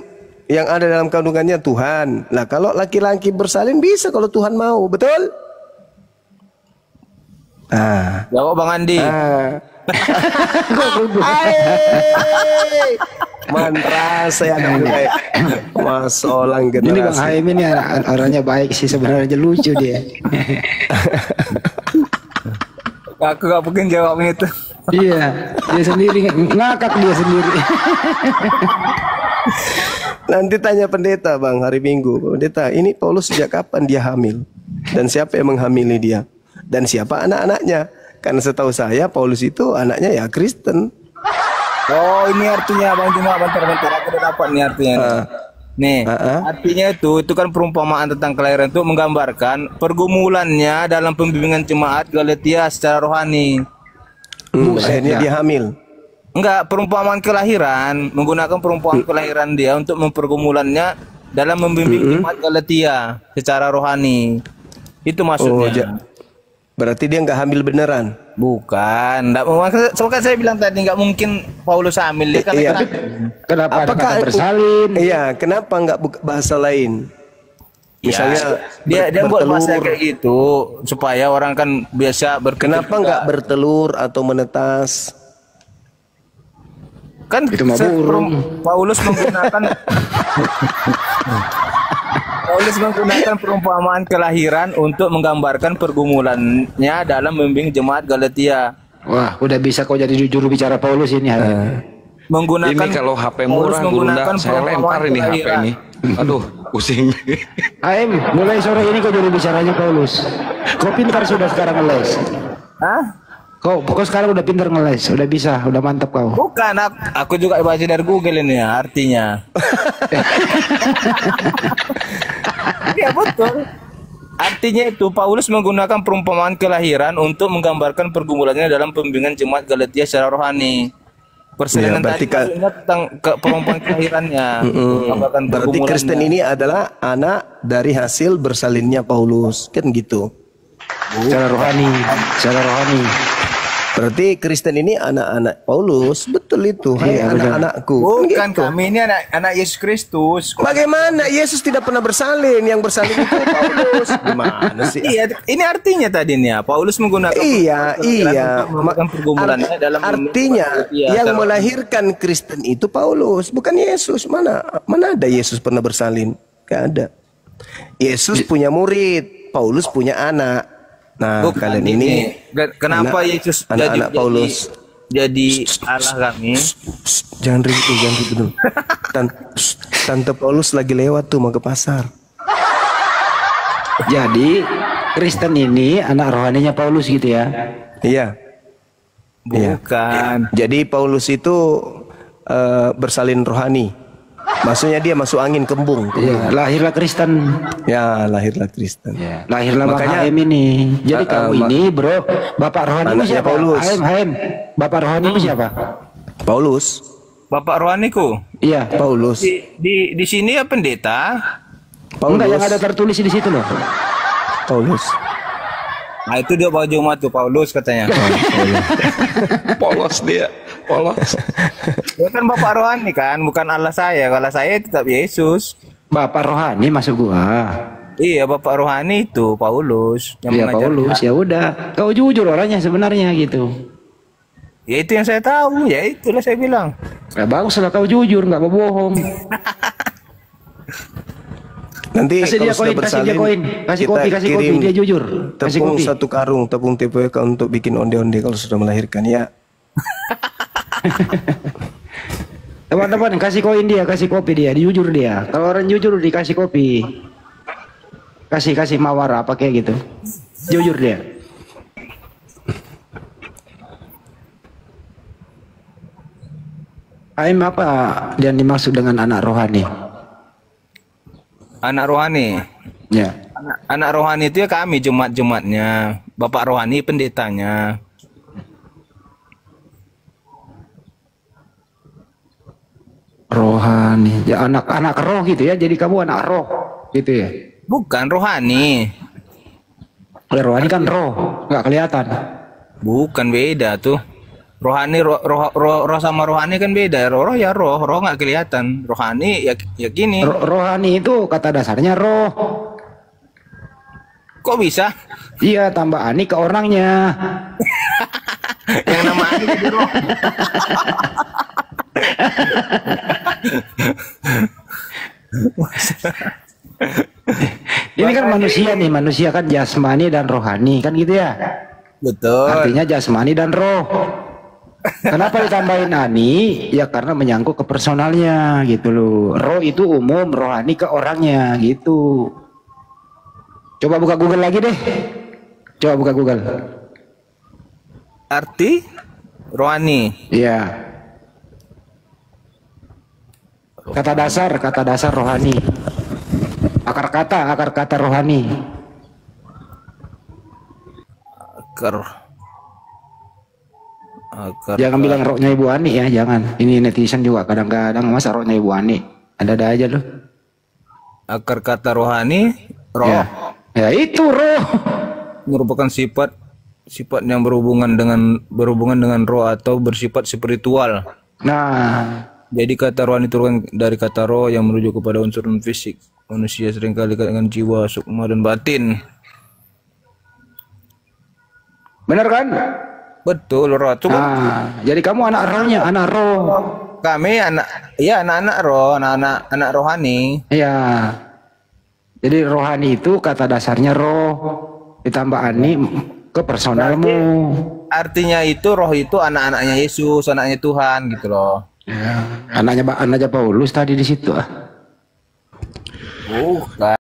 yang ada dalam kandungannya Tuhan. Nah, kalau laki-laki bersalin bisa kalau Tuhan mau, betul? Jawab Bang Andi. Mantra saya anak muda. Masolang Ini Bang generasi. Haim ini orangnya baik sih, sebenarnya lucu dia. Aku gak mungkin jawabnya itu. Iya, dia sendiri ngakak dia sendiri. Nanti tanya pendeta bang hari Minggu. Pendeta, ini Paulus sejak kapan dia hamil? Dan siapa yang menghamili dia? Dan siapa anak-anaknya? Karena setahu saya Paulus itu anaknya ya Kristen. Oh, ini artinya Bang Juma, bentar aku udah dapat nih artinya. Nih, artinya itu kan perumpamaan tentang kelahiran itu menggambarkan pergumulannya dalam pembimbingan jemaat Galatia secara rohani. Akhirnya dia hamil. Enggak, perumpamaan kelahiran, menggunakan perumpamaan kelahiran dia untuk mempergumulannya dalam membimbing jemaat Galatia secara rohani. Itu maksudnya. Berarti dia nggak hamil beneran? Bukan, enggak. Soalnya saya bilang tadi nggak mungkin Paulus hamil dia kan. Kenapa ada kata bersalin? Iya, kenapa nggak bahasa lain? Misalnya dia buat bahasa kayak gitu supaya orang kan biasa Kenapa nggak bertelur atau menetas? Kan itu mah burung. Paulus menggunakan perumpamaan kelahiran untuk menggambarkan pergumulannya dalam membimbing jemaat Galatia. Wah, udah bisa kau jadi juru bicara Paulus ini. Menggunakan Ini kalau HP murah Gurunda, saya lempar ini HP ini. Aduh, pusing. Aim, mulai sore ini kau juru bicaranya Paulus. Kau pintar sudah sekarang ngeles. Hah? Kau sekarang udah pintar ngeles, udah bisa, udah mantap kau. Bukan, aku juga baca dari Google ini ya, artinya. Iya betul. Artinya itu Paulus menggunakan perumpamaan kelahiran untuk menggambarkan pergumulannya dalam pembimbingan jemaat Galatia secara rohani. Persalinan tadi ingat tentang perumpamaan kelahirannya. Berarti Kristen ini adalah anak dari hasil bersalinnya Paulus, kan gitu. Secara rohani, secara rohani. Berarti Kristen ini anak-anak Paulus, betul itu. Hai anak-anakku. Bukan gitu. Kami ini anak Yesus Kristus. Bagaimana Yesus tidak pernah bersalin? Yang bersalin itu Paulus. Gimana sih? Iya, ini artinya tadi nih ya. Paulus menggunakan iya. pergumulannya dalam artinya yang melahirkan Kristen itu Paulus, bukan Yesus. Mana ada Yesus pernah bersalin? Gak ada. Yesus punya murid, Paulus punya anak. Nah, kalian ini kenapa Yesus anak-anak Paulus jadi Allah kami? Jangan ribut dulu. Tante Paulus lagi lewat tuh mau ke pasar. Jadi Kristen ini anak rohaninya Paulus gitu ya? Iya. Bukan. Jadi Paulus itu bersalin rohani. Maksudnya dia masuk angin kembung. Ya, lahirlah Kristen. Ya, lahirlah Kristen. Ya, lahirlah makanya Haim ini. Jadi kamu ini, bro, bapak rohani siapa? Paulus. Haim. Bapak rohani siapa? Paulus. Bapak rohaniku? Iya, Paulus. Di sini ya pendeta. Paulus. Enggak, yang ada tertulis di situ loh. Paulus. Nah, itu dia baju matu Paulus katanya. Polos dia. Polos. Dia kan bapak rohani kan, bukan Allah saya. Kalau saya tetap Yesus. Bapak rohani masuk gua. Iya, bapak rohani itu Paulus yang Iya, Paulus. Ya udah, kau jujur orangnya sebenarnya gitu. Ya itu yang saya tahu, ya itulah saya bilang. Ya bagus lah kau jujur, nggak mau bohong. Nanti kasih dia koin, kasih kopi, dia jujur. Kasih tepung kopi. 1 karung, tepung TPK untuk bikin onde-onde kalau sudah melahirkan ya. Teman-teman kasih koin dia, kasih kopi dia, jujur dia. Kalau orang jujur dikasih kopi. Kasih mawar apa kayak gitu. Jujur dia. Aim apa yang dimaksud dengan anak rohani? Anak rohani. Ya. Anak rohani itu ya kami jemaat-jemaatnya. Bapak rohani pendetanya. Rohani. Ya anak-anak roh gitu ya. Jadi kamu anak roh gitu ya. Bukan rohani. Rohani kan roh, nggak kelihatan. Bukan, beda tuh. Rohani roh sama rohani kan beda. Roh ya roh nggak kelihatan. Rohani ya gini. Rohani itu kata dasarnya roh. Kok bisa? Iya, tambah ani ke orangnya. Yang nama ani jadi roh. Ini kan manusia nih, manusia kan jasmani dan rohani kan gitu ya. Betul. Artinya jasmani dan roh. Kenapa ditambahin ani? Ya karena menyangkut ke personalnya gitu loh. Roh itu umum, rohani ke orangnya gitu. Coba buka Google lagi deh. Coba buka Google. Arti rohani. Iya. Kata dasar rohani. Akar kata rohani. Jangan bilang rohnya Ibu Ani ya, jangan. Ini netizen juga kadang-kadang masa rohnya Ibu Ani. Ada aja loh. Akar kata rohani, roh. Ya itu roh. Merupakan sifat yang berhubungan dengan roh atau bersifat spiritual. Nah, jadi kata rohani turun dari kata roh yang merujuk kepada unsur fisik. Manusia seringkali dengan jiwa, sukma dan batin. Benar kan? Betul, roh itu. Jadi kamu anak rohnya, anak roh. Kami anak-anak roh, anak rohani. Iya. Jadi rohani itu kata dasarnya roh, ditambah ani ke personalmu. Artinya itu roh itu anak-anaknya Yesus, anaknya Tuhan gitu loh. Ya, anaknya Paulus tadi di situ. Bukan.